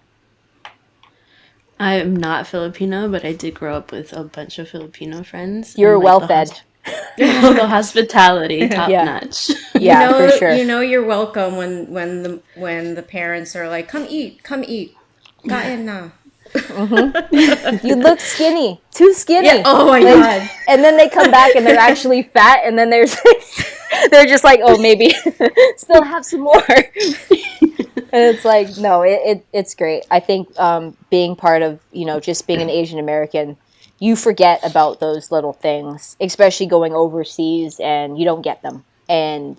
S2: I am not Filipino, but I did grow up with a bunch of Filipino friends.
S3: You're well fed.
S2: The hospitality, top notch.
S3: Yeah, for sure.
S1: You're welcome when the parents are like, come eat. Kain na.
S3: Mm-hmm. You look skinny. Too skinny.
S1: Yeah. Oh my God.
S3: And then they come back and they're actually fat, and then they're just like, oh, maybe still have some more. And it's like, no, it's great. I think being part of, just being an Asian American, you forget about those little things, especially going overseas and you don't get them. And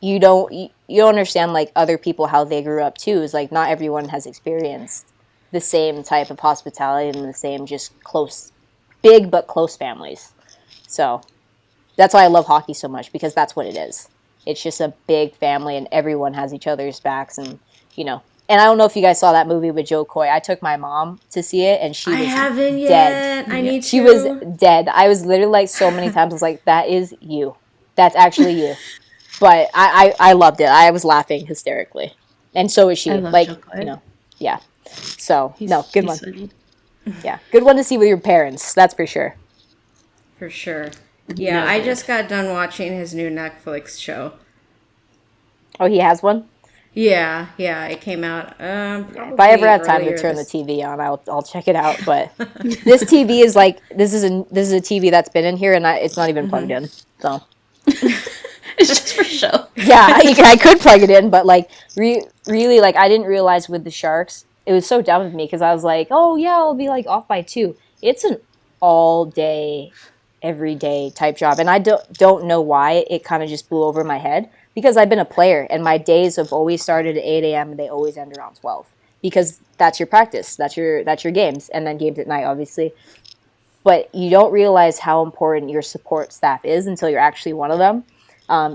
S3: you don't understand like other people, how they grew up too. Is like not everyone has experienced the same type of hospitality and the same just big but close families. So that's why I love hockey so much, because that's what it is. It's just a big family and everyone has each other's backs, and and I don't know if you guys saw that movie with Joe Coy. I took my mom to see it, and she was
S1: haven't
S3: dead.
S1: Yet. I need
S3: She
S1: to.
S3: was dead. I was literally like so many times, I was like, that is you. That's actually you. But I loved it. I was laughing hysterically. And so is she.
S2: I love
S3: like,
S2: Joe Coy.
S3: Yeah. So, good one.
S2: Funny.
S3: Yeah. Good one to see with your parents. That's for sure.
S1: For sure. Yeah, I just got done watching his new Netflix show.
S3: Oh, he has one?
S1: Yeah, it came out.
S3: If I ever have time to turn the TV on, I'll check it out. But this TV is like this is a TV that's been in here, and it's not even plugged in. So
S2: It's just for show.
S3: yeah, I could plug it in, but like really, like I didn't realize with the Sharks, it was so dumb of me because I was like, oh yeah, I'll be like off by 2. It's an all day, every day type job, and I don't know why it kind of just blew over my head. Because I've been a player, and my days have always started at 8 a.m. and they always end around 12. Because that's your practice, that's your games, and then games at night, obviously. But you don't realize how important your support staff is until you're actually one of them.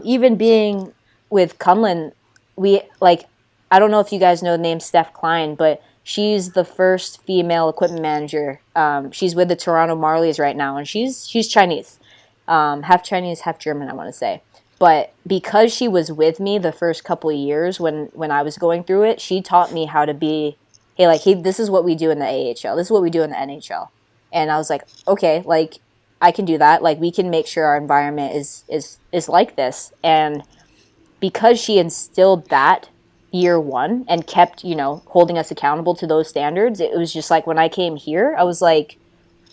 S3: Even being with Kunlun, I don't know if you guys know the name Steph Klein, but she's the first female equipment manager. She's with the Toronto Marlies right now, and she's Chinese, half Chinese, half German, I want to say. But because she was with me the first couple of years when I was going through it, she taught me how to be, hey, this is what we do in the AHL. This is what we do in the NHL. And I was like, okay, like, I can do that. Like, we can make sure our environment is like this. And because she instilled that year one and kept, holding us accountable to those standards, it was just like when I came here, I was like,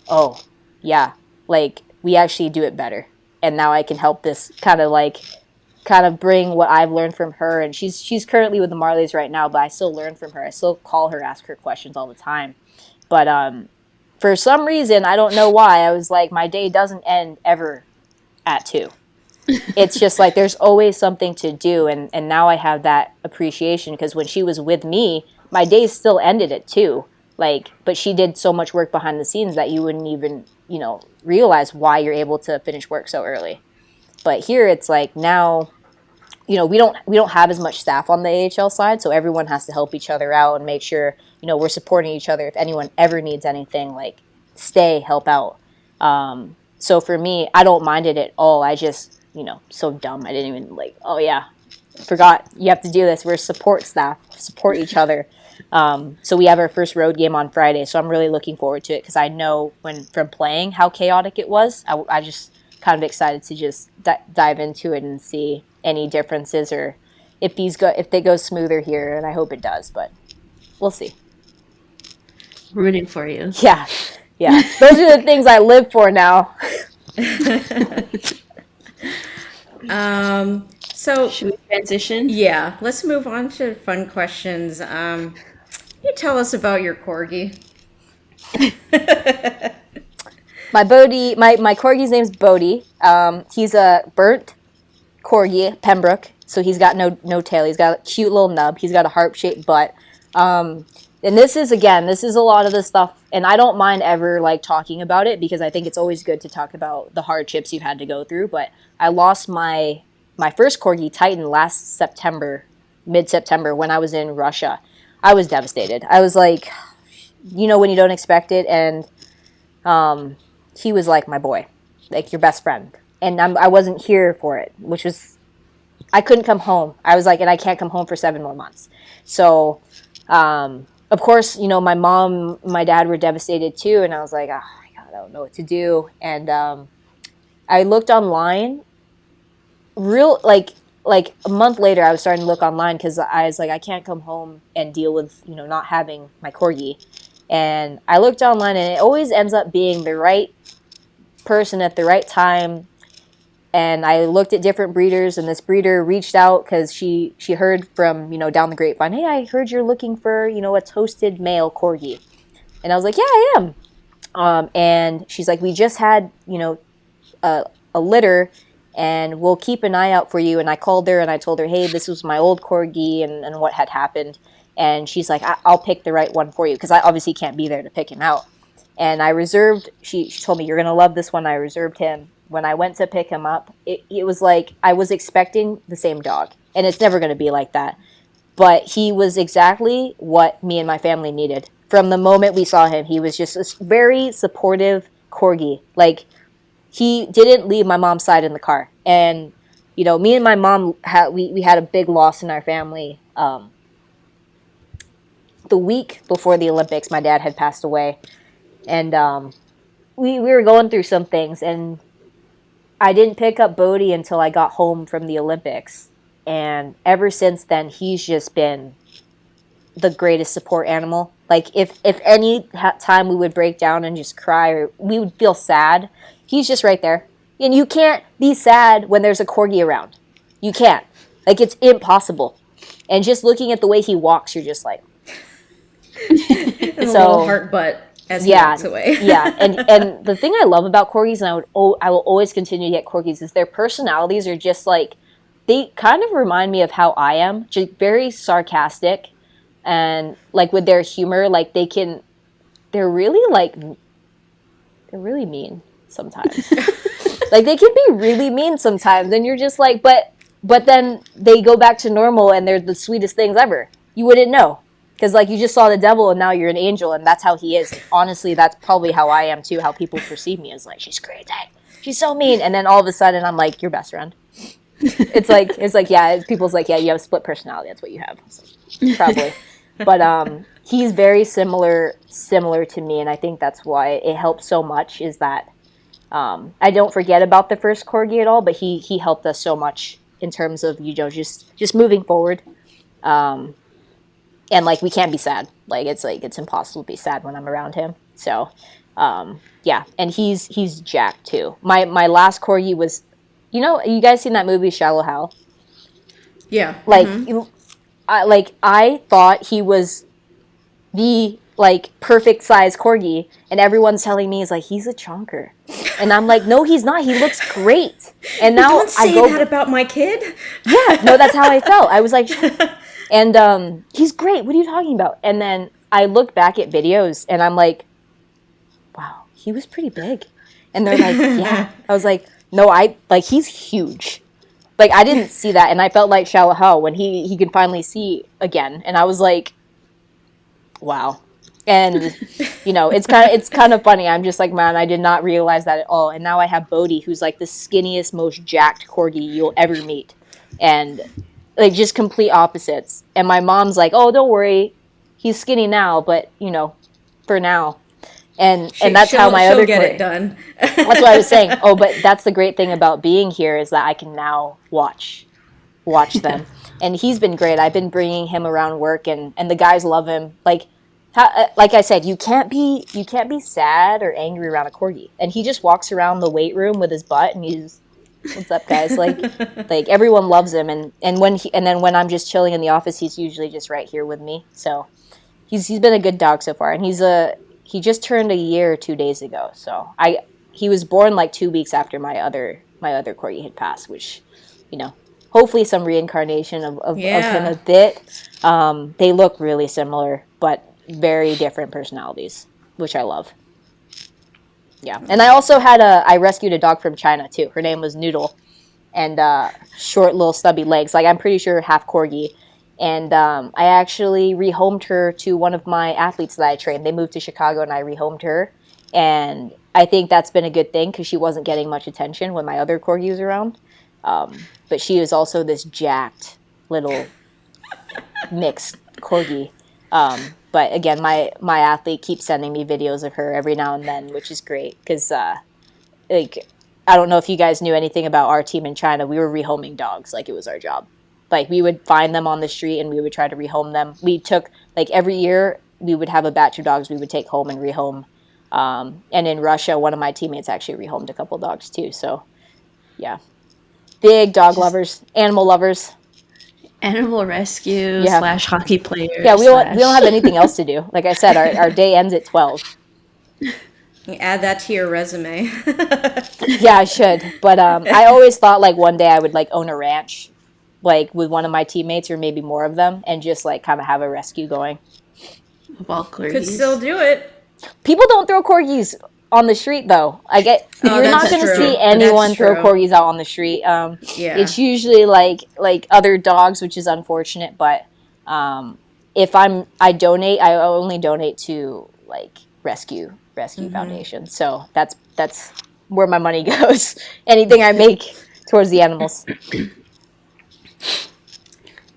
S3: oh, yeah, like we actually do it better. And now I can help this kind of bring what I've learned from her. And she's currently with the Marlies right now, but I still learn from her. I still call her, ask her questions all the time. But for some reason, I don't know why, I was like, my day doesn't end ever at 2. It's just like there's always something to do, and now I have that appreciation, because when she was with me, my days still ended at 2. Like, but she did so much work behind the scenes that you wouldn't even, realize why you're able to finish work so early. But here it's like now, we don't have as much staff on the AHL side, so everyone has to help each other out and make sure, we're supporting each other. If anyone ever needs anything, like help out. So for me, I don't mind it at all. I just, so dumb. I didn't even oh yeah, forgot you have to do this. We're support staff, support each other. So we have our first road game on Friday, so I'm really looking forward to it, because I know from playing how chaotic it was. I just kind of excited to just dive into it and see any differences, or if they go smoother here, and I hope it does, but we'll see.
S2: Rooting for you.
S3: Yeah. Those are the things I live for now.
S1: So
S2: should we transition?
S1: Yeah, let's move on to fun questions. Can you tell us about your corgi?
S3: My Bodhi, my corgi's name's Bodhi. He's a burnt corgi, Pembroke, so he's got no tail. He's got a cute little nub. He's got a heart-shaped butt. And this is a lot of the stuff, and I don't mind ever talking about it, because I think it's always good to talk about the hardships you've had to go through. But I lost my first corgi, Titan, last September, mid-September, when I was in Russia. I was devastated. I was like, when you don't expect it, and he was like my boy, like your best friend. And I wasn't here for it, which was, I couldn't come home. I was like, and I can't come home for 7 more months. So, of course, my mom, my dad were devastated too. And I was like, oh my God, I don't know what to do. And I looked online, like a month later, I was starting to look online, because I was like, I can't come home and deal with, not having my corgi. And I looked online, and it always ends up being the right person at the right time. And I looked at different breeders, and this breeder reached out because she heard from, down the grapevine, hey, I heard you're looking for, a toasted male corgi. And I was like, yeah, I am. And she's like, we just had, a litter, and we'll keep an eye out for you. And I called her, and I told her, hey, this was my old corgi and what had happened. And she's like, I'll pick the right one for you, because I obviously can't be there to pick him out. And I reserved, she told me, you're going to love this one. I reserved him. When I went to pick him up, it was like I was expecting the same dog. And it's never going to be like that. But he was exactly what me and my family needed. From the moment we saw him, he was just a very supportive corgi. Like, he didn't leave my mom's side in the car. And, me and my mom, we had a big loss in our family. The week before the Olympics, my dad had passed away. And we were going through some things, and I didn't pick up Bodhi until I got home from the Olympics. And ever since then, he's just been the greatest support animal. Like, if any time we would break down and just cry, or we would feel sad, he's just right there. And you can't be sad when there's a corgi around. You can't. Like, it's impossible. And just looking at the way he walks, you're just like...
S1: And a little heart butt as he walks away.
S3: Yeah, and the thing I love about corgis, and I will always continue to get corgis, is their personalities are just like, they kind of remind me of how I am, just very sarcastic, and like with their humor, like they're really mean sometimes. Like, they can be really mean sometimes, and you're just like, but then they go back to normal, and they're the sweetest things ever. You wouldn't know. Because, like, you just saw the devil, and now you're an angel, and that's how he is. Honestly, that's probably how I am, too, how people perceive me as, like, she's crazy. She's so mean. And then all of a sudden, I'm like, your best friend. It's like, yeah, people's like, yeah, you have a split personality. That's what you have. So, probably. But he's very similar to me, and I think that's why it helps so much, is that I don't forget about the first corgi at all, but he helped us so much in terms of, you know, just moving forward. And like, we can't be sad. Like, it's impossible to be sad when I'm around him. So, yeah. And he's jacked too. My last corgi was, you know, you guys seen that movie Shallow Hal?
S1: Yeah.
S3: Like, I thought he was the like perfect size corgi, and everyone's telling me, is like, he's a chonker, and I'm like, no, he's not. He looks great. And now
S1: Don't say that about my kid.
S3: Yeah, no, that's how I felt. I was like, and he's great. What are you talking about? And then I look back at videos, and I'm like, wow, he was pretty big. And they're like, yeah. I was like, no, he's huge. Like, I didn't see that, and I felt like Shallow Hal when he could finally see again, and I was like, wow. And, you know, it's kind of funny. I'm just like, man, I did not realize that at all. And now I have Bodhi, who's like the skinniest, most jacked corgi you'll ever meet, and like just complete opposites. And my mom's like, oh, don't worry, he's skinny now, but you know, for now. And that's how my other
S1: get it done.
S3: That's what I was saying. Oh, but that's the great thing about being here, is that I can now watch them. And he's been great. I've been bringing him around work, and the guys love him. Like I said, you can't be sad or angry around a corgi. And he just walks around the weight room with his butt, and he's, what's up, guys? Like everyone loves him. And then when I'm just chilling in the office, he's usually just right here with me. So he's been a good dog so far. And he just turned a year 2 days ago. So he was born like 2 weeks after my other corgi had passed, which, you know, hopefully some reincarnation of him a bit. They look really similar, but very different personalities, which I love. Yeah. And I also I rescued a dog from China too. Her name was Noodle, and short little stubby legs. Like, I'm pretty sure half corgi. And I actually rehomed her to one of my athletes that I trained. They moved to Chicago, and I rehomed her. And I think that's been a good thing, because she wasn't getting much attention when my other corgi was around. But she is also this jacked little mixed corgi. But again, my athlete keeps sending me videos of her every now and then, which is great, because like, I don't know if you guys knew anything about our team in China. We were rehoming dogs like it was our job. Like, we would find them on the street, and we would try to rehome them. We took, like, every year we would have a batch of dogs we would take home and rehome. And in Russia, one of my teammates actually rehomed a couple dogs too. So, yeah. Big dog lovers, animal lovers.
S2: Animal rescue / hockey players.
S3: Yeah, we don't have anything else to do. Like I said, our day ends at 12.
S1: You add that to your resume.
S3: Yeah, I should. But I always thought, like, one day I would, like, own a ranch, like, with one of my teammates, or maybe more of them, and just, like, kind of have a rescue going.
S2: Of all corgis.
S1: Could still do it.
S3: People don't throw corgis on the street, though. You're not going to see anyone throw corgis out on the street. Yeah. It's usually like other dogs, which is unfortunate. But if I donate, I only donate to, like, rescue foundations. So that's where my money goes. Anything I make towards the animals.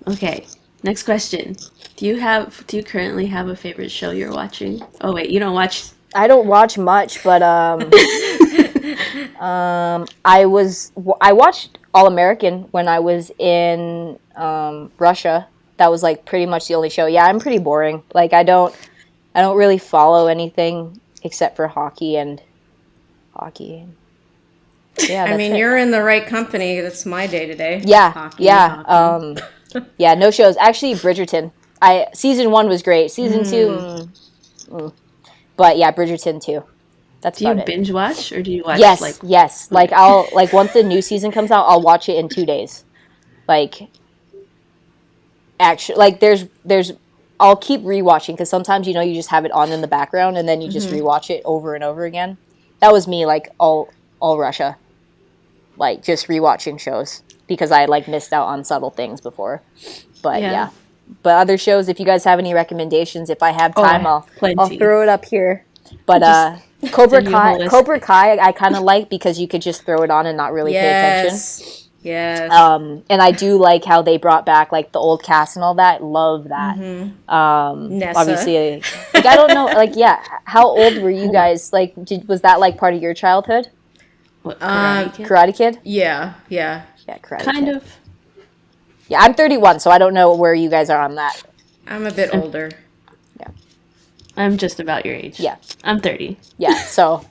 S2: Okay, next question. Do you currently have a favorite show you're watching? Oh wait, you don't watch.
S3: I don't watch much, but I watched All American when I was in Russia. That was, like, pretty much the only show. Yeah, I'm pretty boring. Like, I don't really follow anything except for hockey. Yeah,
S1: I mean, you're in the right company. That's my day to day.
S3: Yeah,
S1: hockey,
S3: yeah,
S1: hockey.
S3: Yeah. No shows. Actually, Bridgerton. Season 1 was great. Season 2, but yeah, Bridgerton too. That's about it.
S2: Do you binge watch, or do you watch?
S3: Yes. Like, I'll, like, once the new season comes out, I'll watch it in 2 days. Like, actually, like, there's I'll keep rewatching, because sometimes, you know, you just have it on in the background, and then you just rewatch it over and over again. That was me, like, all Russia, like, just rewatching shows, because I, like, missed out on subtle things before. But yeah. But other shows, if you guys have any recommendations, if I have time, I'll throw it up here. But Cobra Kai, I kind of like, because you could just throw it on and not really pay attention.
S1: Yes.
S3: And I do like how they brought back, like, the old cast and all that. Love that.
S1: Nessa.
S3: Obviously, like, I don't know, like, yeah. How old were you guys? Like, was that, like, part of your childhood?
S2: What, Karate Kid?
S3: Karate Kid?
S1: Yeah.
S3: Yeah, Karate
S2: Kind
S3: Kid.
S2: of.
S3: Yeah, I'm 31, so I don't know where you guys are on that.
S1: I'm a bit older.
S2: I'm just about your age.
S3: Yeah.
S2: I'm 30.
S3: Yeah, so,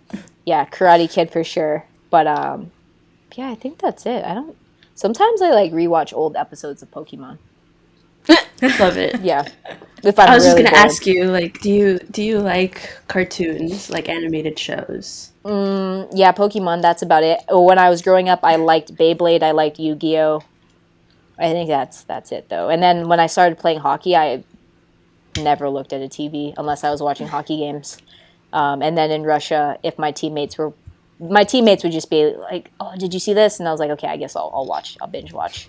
S3: yeah, Karate Kid for sure. But, yeah, I think that's it. Sometimes I, like, rewatch old episodes of Pokemon.
S2: Love it.
S3: Yeah. If I'm
S2: I was just
S3: really
S2: gonna
S3: bored.
S2: ask you, like, do you like cartoons, like animated shows?
S3: Yeah, Pokemon, that's about it. When I was growing up, I liked Beyblade, I liked Yu-Gi-Oh! I think that's it, though. And then when I started playing hockey, I never looked at a TV unless I was watching hockey games. And then in Russia, if my teammates would just be like, "Oh, did you see this?" And I was like, "Okay, I guess I'll binge watch,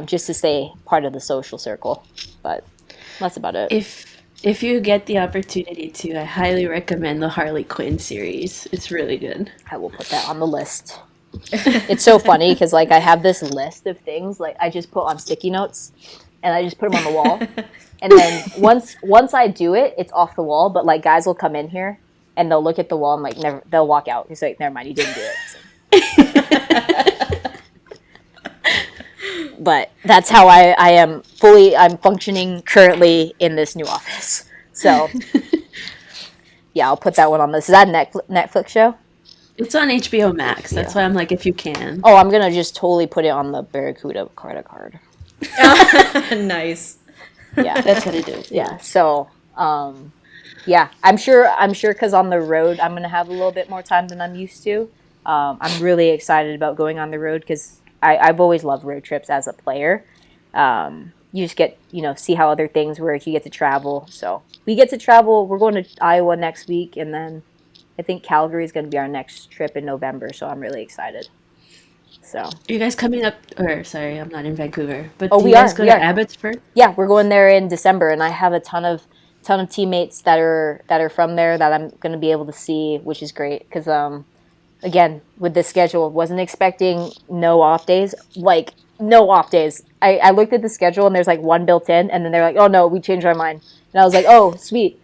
S3: just to stay part of the social circle." But that's about it.
S2: If you get the opportunity to, I highly recommend the Harley Quinn series. It's really good.
S3: I will put that on the list. It's so funny because like I have this list of things like I just put on sticky notes, and I just put them on the wall. And then once I do it, it's off the wall. But like guys will come in here and they'll look at the wall and like they'll walk out. He's like, "Never mind, you didn't do it." So. But that's how I'm functioning currently in this new office. So yeah, I'll put that one on this. Is that a Netflix show?
S2: It's on HBO Max. That's why I'm like, if you can.
S3: Oh, I'm gonna just totally put it on the Barracuda credit card.
S1: Nice.
S3: Yeah,
S2: That's what I do.
S3: yeah. So, yeah, I'm sure because on the road I'm gonna have a little bit more time than I'm used to. I'm really excited about going on the road because I've always loved road trips as a player. You just get see how other things work. You get to travel. So we get to travel. We're going to Iowa next week, and then I think Calgary is going to be our next trip in November. So I'm really excited. So
S2: Are you guys coming up? Or sorry, I'm not in Vancouver. But
S3: Oh,
S2: do
S3: we
S2: you guys
S3: are,
S2: go
S3: we
S2: to
S3: are.
S2: Abbotsford?
S3: yeah, we're going there in December, and I have a ton of teammates that are from there that I'm going to be able to see, which is great because again with the schedule, wasn't expecting no off days. Like no off days. I looked at the schedule and there's like one built in, and then they're like, "Oh no, we changed our mind," and I was like, "Oh sweet."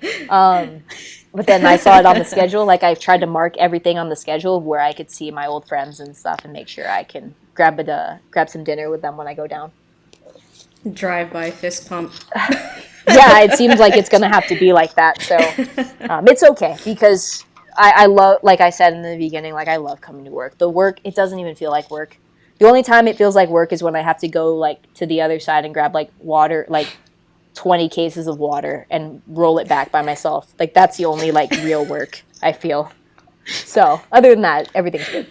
S3: But then I saw it on the schedule. Like I tried to mark everything on the schedule where I could see my old friends and stuff and make sure I can grab some dinner with them when I go down.
S1: Drive-by fist pump.
S3: Yeah, it seems like it's going to have to be like that. So it's okay because I love, like I said in the beginning, like I love coming to work. The work, it doesn't even feel like work. The only time it feels like work is when I have to go like to the other side and grab like water, like 20 cases of water and roll it back by myself. Like that's the only like real work I feel. So other than that, everything's good.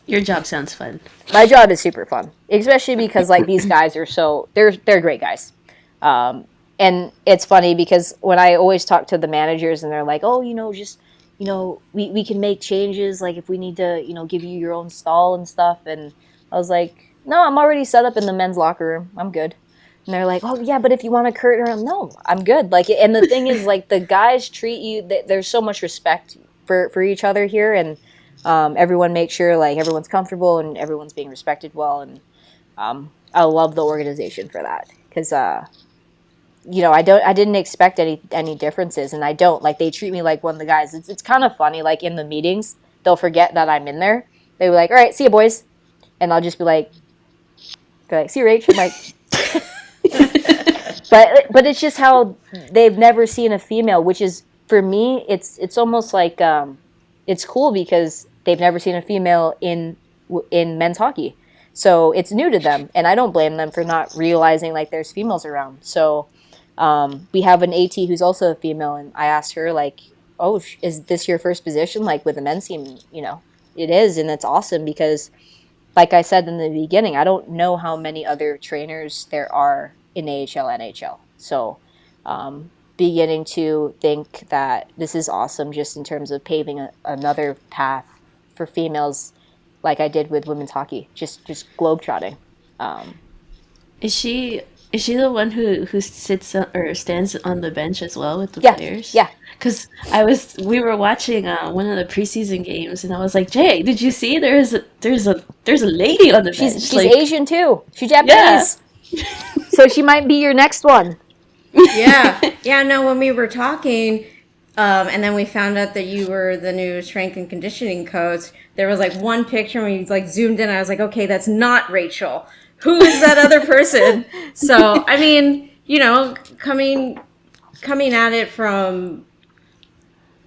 S2: Your job sounds fun.
S3: My job is super fun, especially because like these guys are they're great guys. And it's funny because when I always talk to the managers and they're like, "Oh, just we can make changes, like if we need to, give you your own stall and stuff." And I was like, "No, I'm already set up in the men's locker room. I'm good." And they're like, "Oh yeah, but if you want a curtain around," no, I'm good. Like, and the thing is, like, the guys treat you. There's so much respect for each other here, and everyone makes sure like everyone's comfortable and everyone's being respected well. And I love the organization for that because I didn't expect any differences, and I don't like they treat me like one of the guys. It's kind of funny. Like in the meetings, they'll forget that I'm in there. They'll be like, "All right, see you boys," and I'll just be like, "See you, Rach." I'm like. But it's just how they've never seen a female, which is for me it's almost like it's cool because they've never seen a female in men's hockey, so it's new to them, and I don't blame them for not realizing like there's females around. So we have an AT who's also a female, and I asked her like, "Oh, is this your first position like with the men's team?" It is, and it's awesome because like I said in the beginning, I don't know how many other trainers there are in AHL, NHL. So beginning to think that this is awesome just in terms of paving another path for females like I did with women's hockey, just globetrotting.
S2: Is she the one who sits or stands on the bench as well with the
S3: Yeah,
S2: players?
S3: yeah.
S2: Because we were watching one of the preseason games, and I was like, Jay, did you see there's a lady on the bench?
S3: She's
S2: like,
S3: Asian too. She's Japanese. So she might be your next one.
S1: Yeah. No, when we were talking, and then we found out that you were the new strength and conditioning coach, there was like one picture when you like zoomed in. I was like, okay, that's not Rachel. who is that other person? So, I mean, you know, coming at it from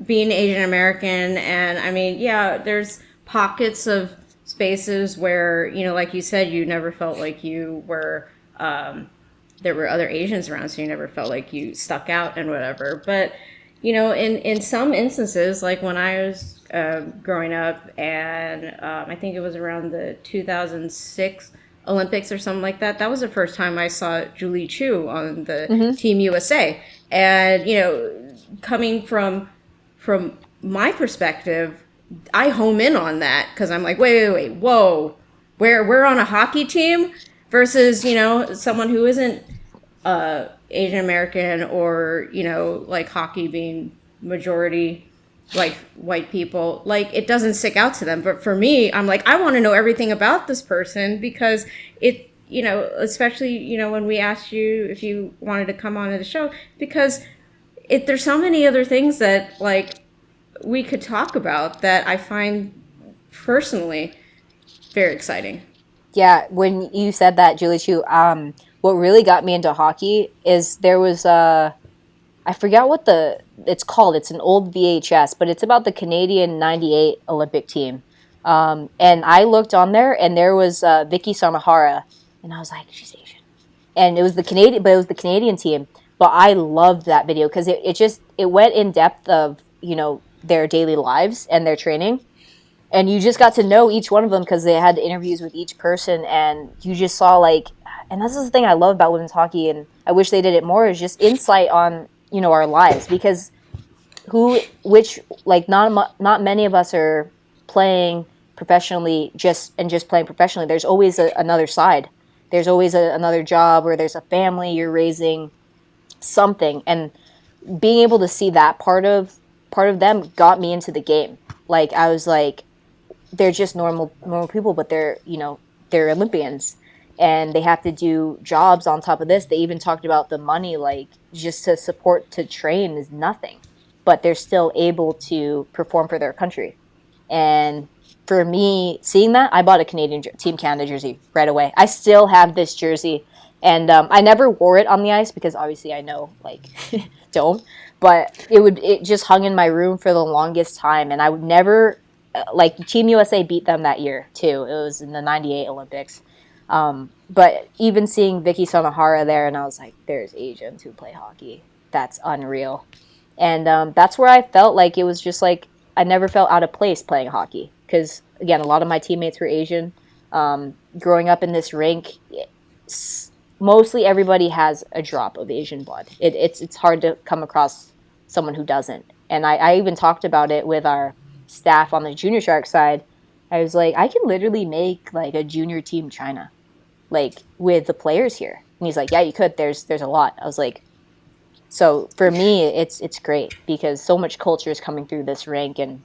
S1: being Asian American, and I mean, yeah, there's pockets of spaces where, you know, like you said, you never felt like you were, there were other Asians around, so you never felt like you stuck out and whatever. But, you know, in some instances, like when I was growing up, and I think it was around the 2006 Olympics or something like that, that was the first time I saw Julie Chu on the Team USA. And, you know, coming from my perspective, I home in on that because I'm like, wait, whoa, we're on a hockey team versus, you know, someone who isn't Asian American, or, you know, like hockey being majority like white people, like it doesn't stick out to them. But for me, I'm like, I want to know everything about this person because it, you know, especially, you know, when we asked you if you wanted to come on to the show, because there's so many other things that like we could talk about that I find personally very exciting.
S3: Yeah, when you said that, Julie Chu, what really got me into hockey is there was I forgot what it's called. It's an old VHS, but it's about the Canadian '98 Olympic team. And I looked on there, and there was Vicky Sanahara, and I was like, she's Asian. And it was the Canadian team. But I loved that video because it went in depth of, you know, their daily lives and their training. And you just got to know each one of them because they had interviews with each person, and you just saw like, and this is the thing I love about women's hockey, and I wish they did it more, is just insight on, you know, our lives, because not many of us are playing professionally just playing professionally. There's always another side. There's always another job, or there's a family you're raising, something, and being able to see that part of them got me into the game. Like I was like, they're just normal people, but they're, you know, they're Olympians, and they have to do jobs on top of this. They even talked about the money, like just to support, to train is nothing, but they're still able to perform for their country. And for me, seeing that, I bought a Team Canada jersey right away. I still have this jersey, and I never wore it on the ice because obviously I know, like, don't. But it just hung in my room for the longest time, and I would never, like, Team USA beat them that year too. It was in the '98 Olympics. But even seeing Vicky Sanahara there, and I was like, there's Asians who play hockey. That's unreal. And that's where I felt like it was just like, I never felt out of place playing hockey. Because, again, a lot of my teammates were Asian. Growing up in this rink, mostly everybody has a drop of Asian blood. It's hard to come across someone who doesn't. And I even talked about it with our staff on the Junior Shark side. I was like, I can literally make like a junior team China, like with the players here. And he's like, yeah, you could. There's a lot. I was like, so for me, it's great because so much culture is coming through this rink, and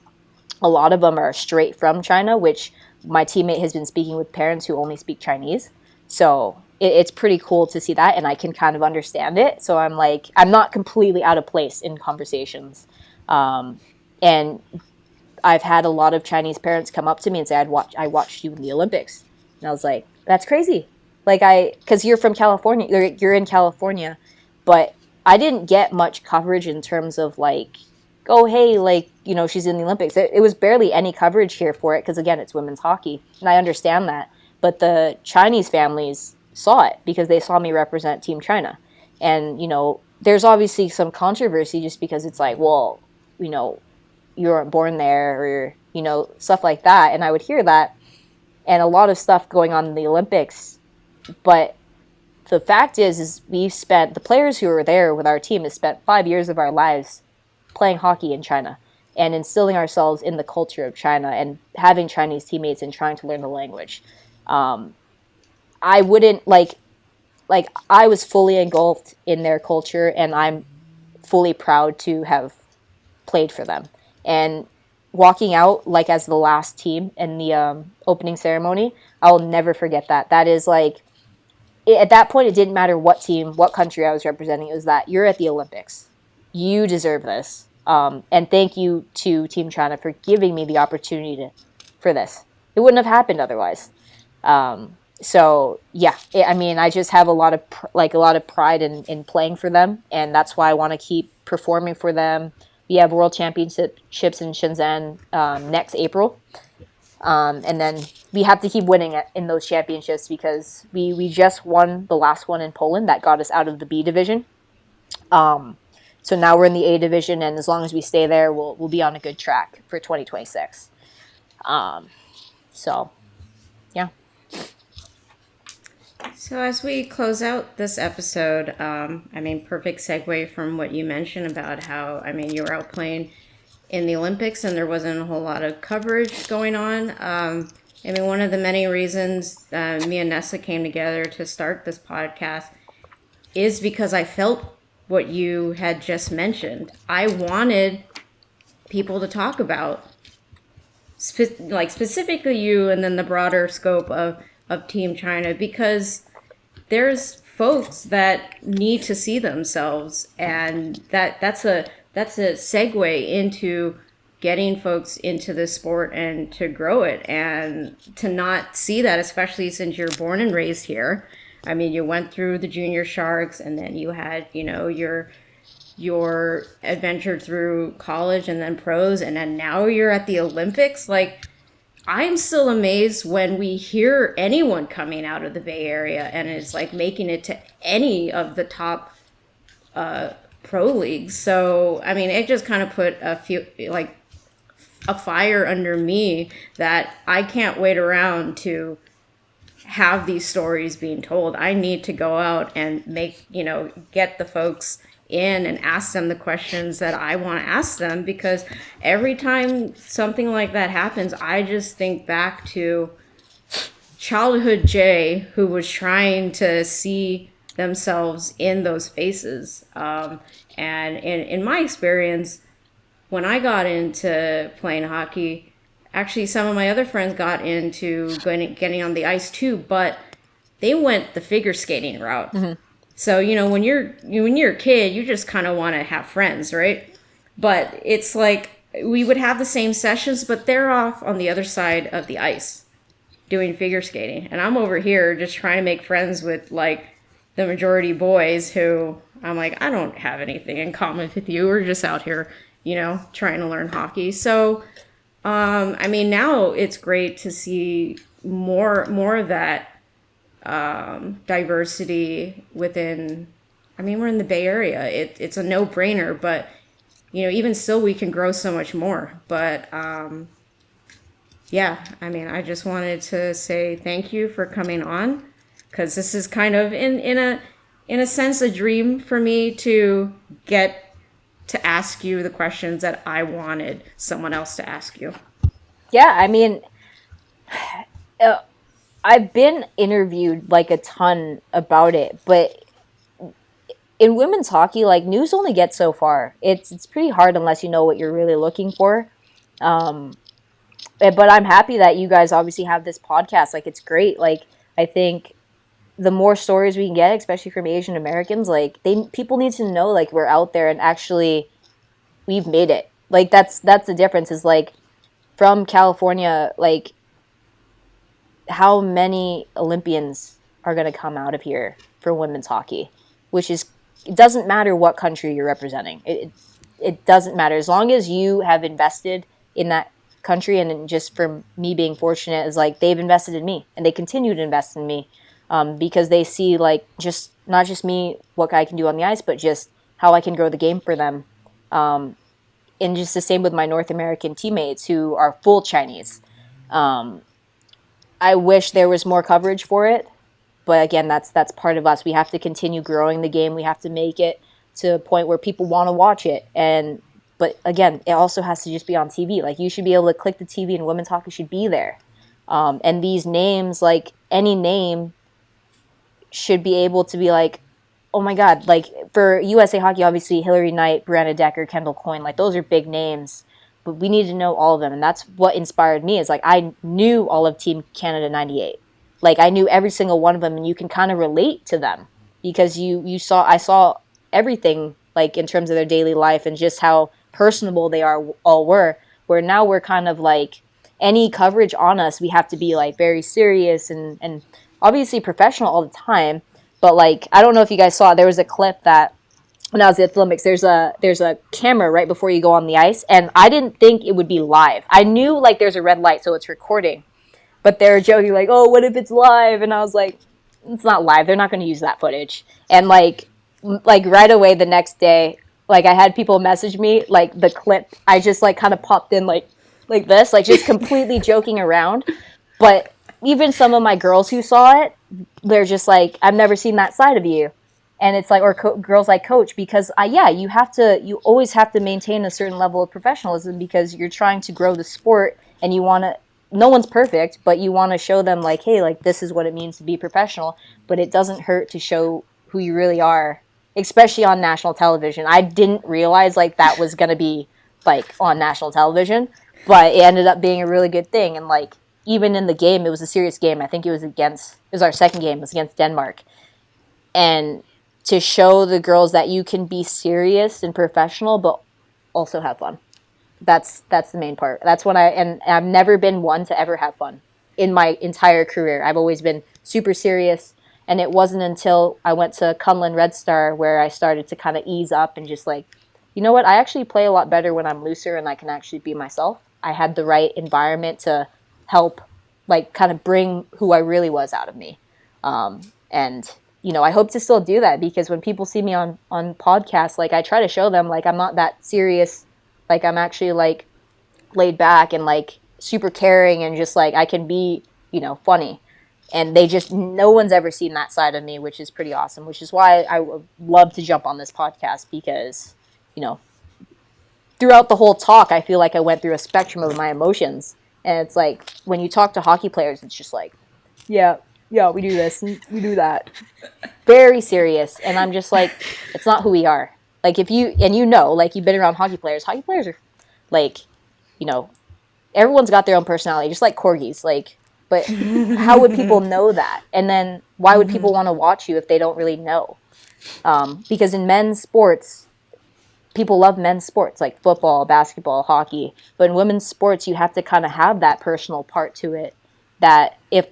S3: a lot of them are straight from China, which my teammate has been speaking with parents who only speak Chinese. So it's pretty cool to see that, and I can kind of understand it. So I'm like, I'm not completely out of place in conversations. And I've had a lot of Chinese parents come up to me and say, I watched you in the Olympics. And I was like, that's crazy. Like because you're from California, you're in California, but I didn't get much coverage in terms of like, oh, hey, like, you know, she's in the Olympics. It was barely any coverage here for it because, again, it's women's hockey. And I understand that. But the Chinese families saw it because they saw me represent Team China. And, you know, there's obviously some controversy just because it's like, well, you know, you weren't born there, or, you know, stuff like that. And I would hear that, and a lot of stuff going on in the Olympics. But the fact is the players who were there with our team has spent 5 years of our lives playing hockey in China and instilling ourselves in the culture of China and having Chinese teammates and trying to learn the language. I wouldn't like I was fully engulfed in their culture, and I'm fully proud to have played for them. And walking out like as the last team in the opening ceremony, I'll never forget that. That is like, at that point, it didn't matter what team, what country I was representing. It was that you're at the Olympics. You deserve this. And thank you to Team China for giving me the opportunity for this. It wouldn't have happened otherwise. So yeah, I mean, I just have a lot of pride in playing for them, and that's why I want to keep performing for them. We have world championships in Shenzhen next April, and then we have to keep winning in those championships because we just won the last one in Poland that got us out of the B division. So now we're in the A division, and as long as we stay there, we'll be on a good track for 2026. So yeah.
S1: So as we close out this episode, I mean, perfect segue from what you mentioned about how, I mean, you were out playing in the Olympics and there wasn't a whole lot of coverage going on. I mean, one of the many reasons me and Nessa came together to start this podcast is because I felt what you had just mentioned. I wanted people to talk about, specifically you and then the broader scope of Team China, because there's folks that need to see themselves, and that's a segue into getting folks into the sport and to grow it, and to not see that, especially since you're born and raised here. I mean, you went through the junior Sharks, and then you had, you know, your adventure through college and then pros, and then now you're at the Olympics. Like, I'm still amazed when we hear anyone coming out of the Bay Area and it's like making it to any of the top pro leagues. So, I mean, it just kind of put a fire under me that I can't wait around to have these stories being told. I need to go out and get the folks in and ask them the questions that I want to ask them, because every time something like that happens, I just think back to childhood Jay, who was trying to see themselves in those spaces. And in my experience, when I got into playing hockey, actually some of my other friends got into getting on the ice too, but they went the figure skating route. Mm-hmm. So, you know, when you're a kid, you just kind of want to have friends, right? But it's like we would have the same sessions, but they're off on the other side of the ice doing figure skating. And I'm over here just trying to make friends with, like, the majority boys who I'm like, I don't have anything in common with you. We're just out here, you know, trying to learn hockey. So, I mean, now it's great to see more of that diversity within. I mean, we're in the Bay Area. It's a no-brainer, but you know, even still, we can grow so much more. But yeah, I mean, I just wanted to say thank you for coming on, because this is kind of in a sense a dream for me to get to ask you the questions that I wanted someone else to ask you.
S3: Yeah, I mean, I've been interviewed like a ton about it, but in women's hockey, like, news only gets so far. It's pretty hard unless you know what you're really looking for. But I'm happy that you guys obviously have this podcast. Like, it's great. Like, I think the more stories we can get, especially from Asian Americans, like, people need to know, like, we're out there and actually we've made it. Like, that's the difference, is like, from California, like, how many Olympians are going to come out of here for women's hockey, which is, it doesn't matter what country you're representing. It doesn't matter. As long as you have invested in that country, and just for me being fortunate is, like, they've invested in me and they continue to invest in me, because they see, like, just not just me, what I can do on the ice, but just how I can grow the game for them. And just the same with my North American teammates who are full Chinese. I wish there was more coverage for it, but again, that's part of us. We have to continue growing the game. We have to make it to a point where people want to watch it. But again, it also has to just be on TV. Like, you should be able to click the TV and women's hockey should be there. And these names, like, any name should be able to be like, oh my God, like, for USA Hockey, obviously Hillary Knight, Brianna Decker, Kendall Coyne, like, those are big names. But we need to know all of them, and that's what inspired me. Is like, I knew all of Team Canada '98, like, I knew every single one of them, and you can kind of relate to them because I saw everything, like, in terms of their daily life and just how personable they all were. Where now we're kind of like, any coverage on us, we have to be, like, very serious and obviously professional all the time, but like I don't know if you guys saw, there was a clip that when I was at the Olympics, there's a camera right before you go on the ice, and I didn't think it would be live. I knew like there's a red light, so it's recording, but they're joking like, "Oh, what if it's live?" And I was like, "It's not live. They're not going to use that footage." And like right away the next day, like I had people message me like the clip. I just like kind of popped in like this, like just completely joking around. But even some of my girls who saw it, they're just like, "I've never seen that side of you." And it's like, or girls like coach, because you always have to maintain a certain level of professionalism because you're trying to grow the sport and you want to, no one's perfect, but you want to show them like, hey, like this is what it means to be professional, but it doesn't hurt to show who you really are, especially on national television. I didn't realize like that was going to be like on national television, but it ended up being a really good thing. And like, even in the game, it was a serious game. I think it was our second game, it was against Denmark. And to show the girls that you can be serious and professional, but also have fun. That's the main part. That's when I've never been one to ever have fun in my entire career. I've always been super serious. And it wasn't until I went to Kunlun Red Star where I started to kind of ease up and just like, you know what? I actually play a lot better when I'm looser and I can actually be myself. I had the right environment to help like kind of bring who I really was out of me. And you know, I hope to still do that because when people see me on podcasts, like I try to show them like I'm not that serious. Like I'm actually like laid back and like super caring and just like I can be, you know, funny. And no one's ever seen that side of me, which is pretty awesome, which is why I would love to jump on this podcast because, you know, throughout the whole talk, I feel like I went through a spectrum of my emotions. And it's like when you talk to hockey players, it's just like, yeah, we do this and we do that. Very serious. And I'm just like, it's not who we are. Like if you, and you know, like you've been around hockey players are like, you know, everyone's got their own personality, just like corgis. Like, but how would people know that? And then why would people want to watch you if they don't really know? Because in men's sports, people love men's sports like football, basketball, hockey. But in women's sports, you have to kind of have that personal part to it that if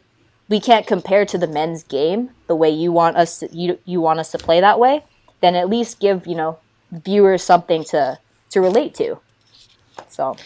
S3: we can't compare to the men's game the way you want us to play that way, then at least give, you know, viewers something to relate to. So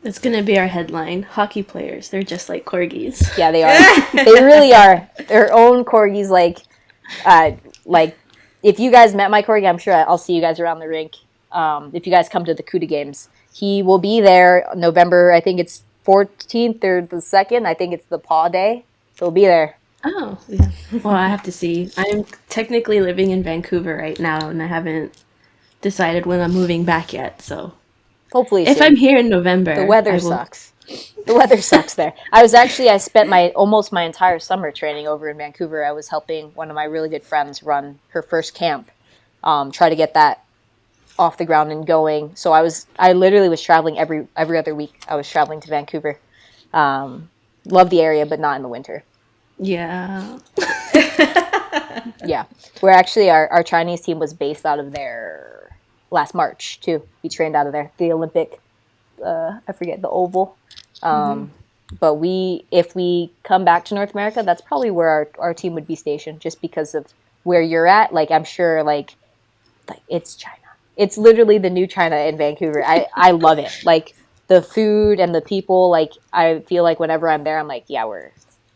S2: It's gonna be our headline. Hockey players, they're just like corgis.
S3: yeah, they are. They really are. Their own corgis. Like if you guys met my corgi, I'm sure I'll see you guys around the rink. If you guys come to the CUDA games, he will be there November. I think it's 14th or the 2nd. I think it's the Paw Day. So we'll be there.
S2: Oh, yeah. Well, I have to see. I'm technically living in Vancouver right now, and I haven't decided when I'm moving back yet. So
S3: Hopefully
S2: if
S3: soon.
S2: I'm here in November,
S3: The weather sucks. The weather sucks there. I spent almost my entire summer training over in Vancouver. I was helping one of my really good friends run her first camp, try to get that off the ground and going. So I literally was traveling every other week. I was traveling to Vancouver. Love the area, but not in the winter.
S2: Yeah.
S3: Yeah. We're actually, our Chinese team was based out of there last March, too. We trained out of there. The Olympic, I forget, the Oval. But if we come back to North America, that's probably where our team would be stationed, just because of where you're at. Like, I'm sure, like it's China. It's literally the new China in Vancouver. I love it. Like, the food and the people, like, I feel like whenever I'm there, I'm like, yeah,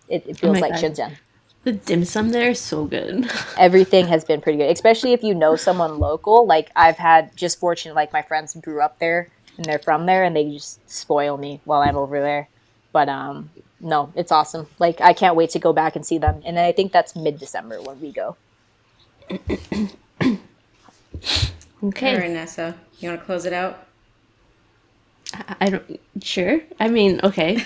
S3: it feels like Shenzhen.
S2: The dim sum there is so good.
S3: Everything has been pretty good, especially if you know someone local. Like, I've had just fortunate, like, my friends grew up there and they're from there and they just spoil me while I'm over there. But no, it's awesome. Like, I can't wait to go back and see them. And I think that's mid-December when we go.
S2: Okay.
S1: All right, Nessa, you want to close it out?
S2: I don't. Sure. I mean, okay.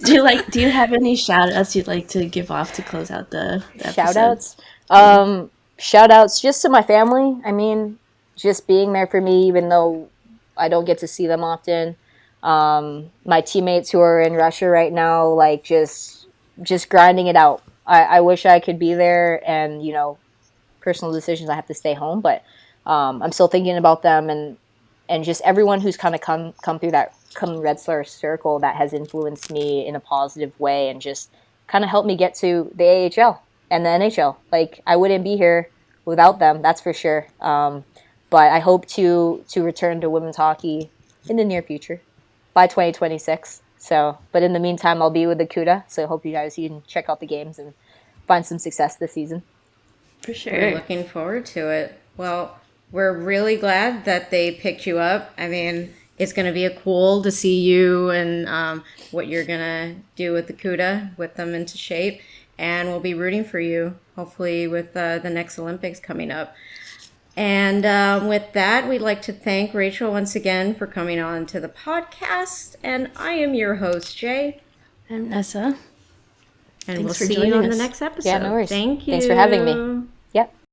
S2: Do you have any shout outs you'd like to give off to close out the episode?
S3: Shout outs just to my family. I mean, just being there for me, even though I don't get to see them often. My teammates who are in Russia right now, like just grinding it out. I wish I could be there, and you know, personal decisions, I have to stay home, but I'm still thinking about them and just everyone who's kind of come through that Red Star circle that has influenced me in a positive way and just kind of helped me get to the AHL and the NHL. Like, I wouldn't be here without them, that's for sure. But I hope to return to women's hockey in the near future by 2026. So, but in the meantime, I'll be with the CUDA. So I hope you guys can check out the games and find some success this season.
S2: For sure.
S1: We're looking forward to it. Well, we're really glad that they picked you up. I mean, it's going to be cool to see you and what you're going to do with the CUDA, whip them into shape. And we'll be rooting for you, hopefully, with the next Olympics coming up. And with that, we'd like to thank Rachel once again for coming on to the podcast. And I am your host, Jay.
S2: I'm Nessa.
S1: And
S2: Thanks
S1: we'll
S2: for
S1: see you
S2: joining
S1: on the
S2: us.
S1: next episode.
S3: Yeah, no worries.
S1: Thank you.
S3: Thanks for having me.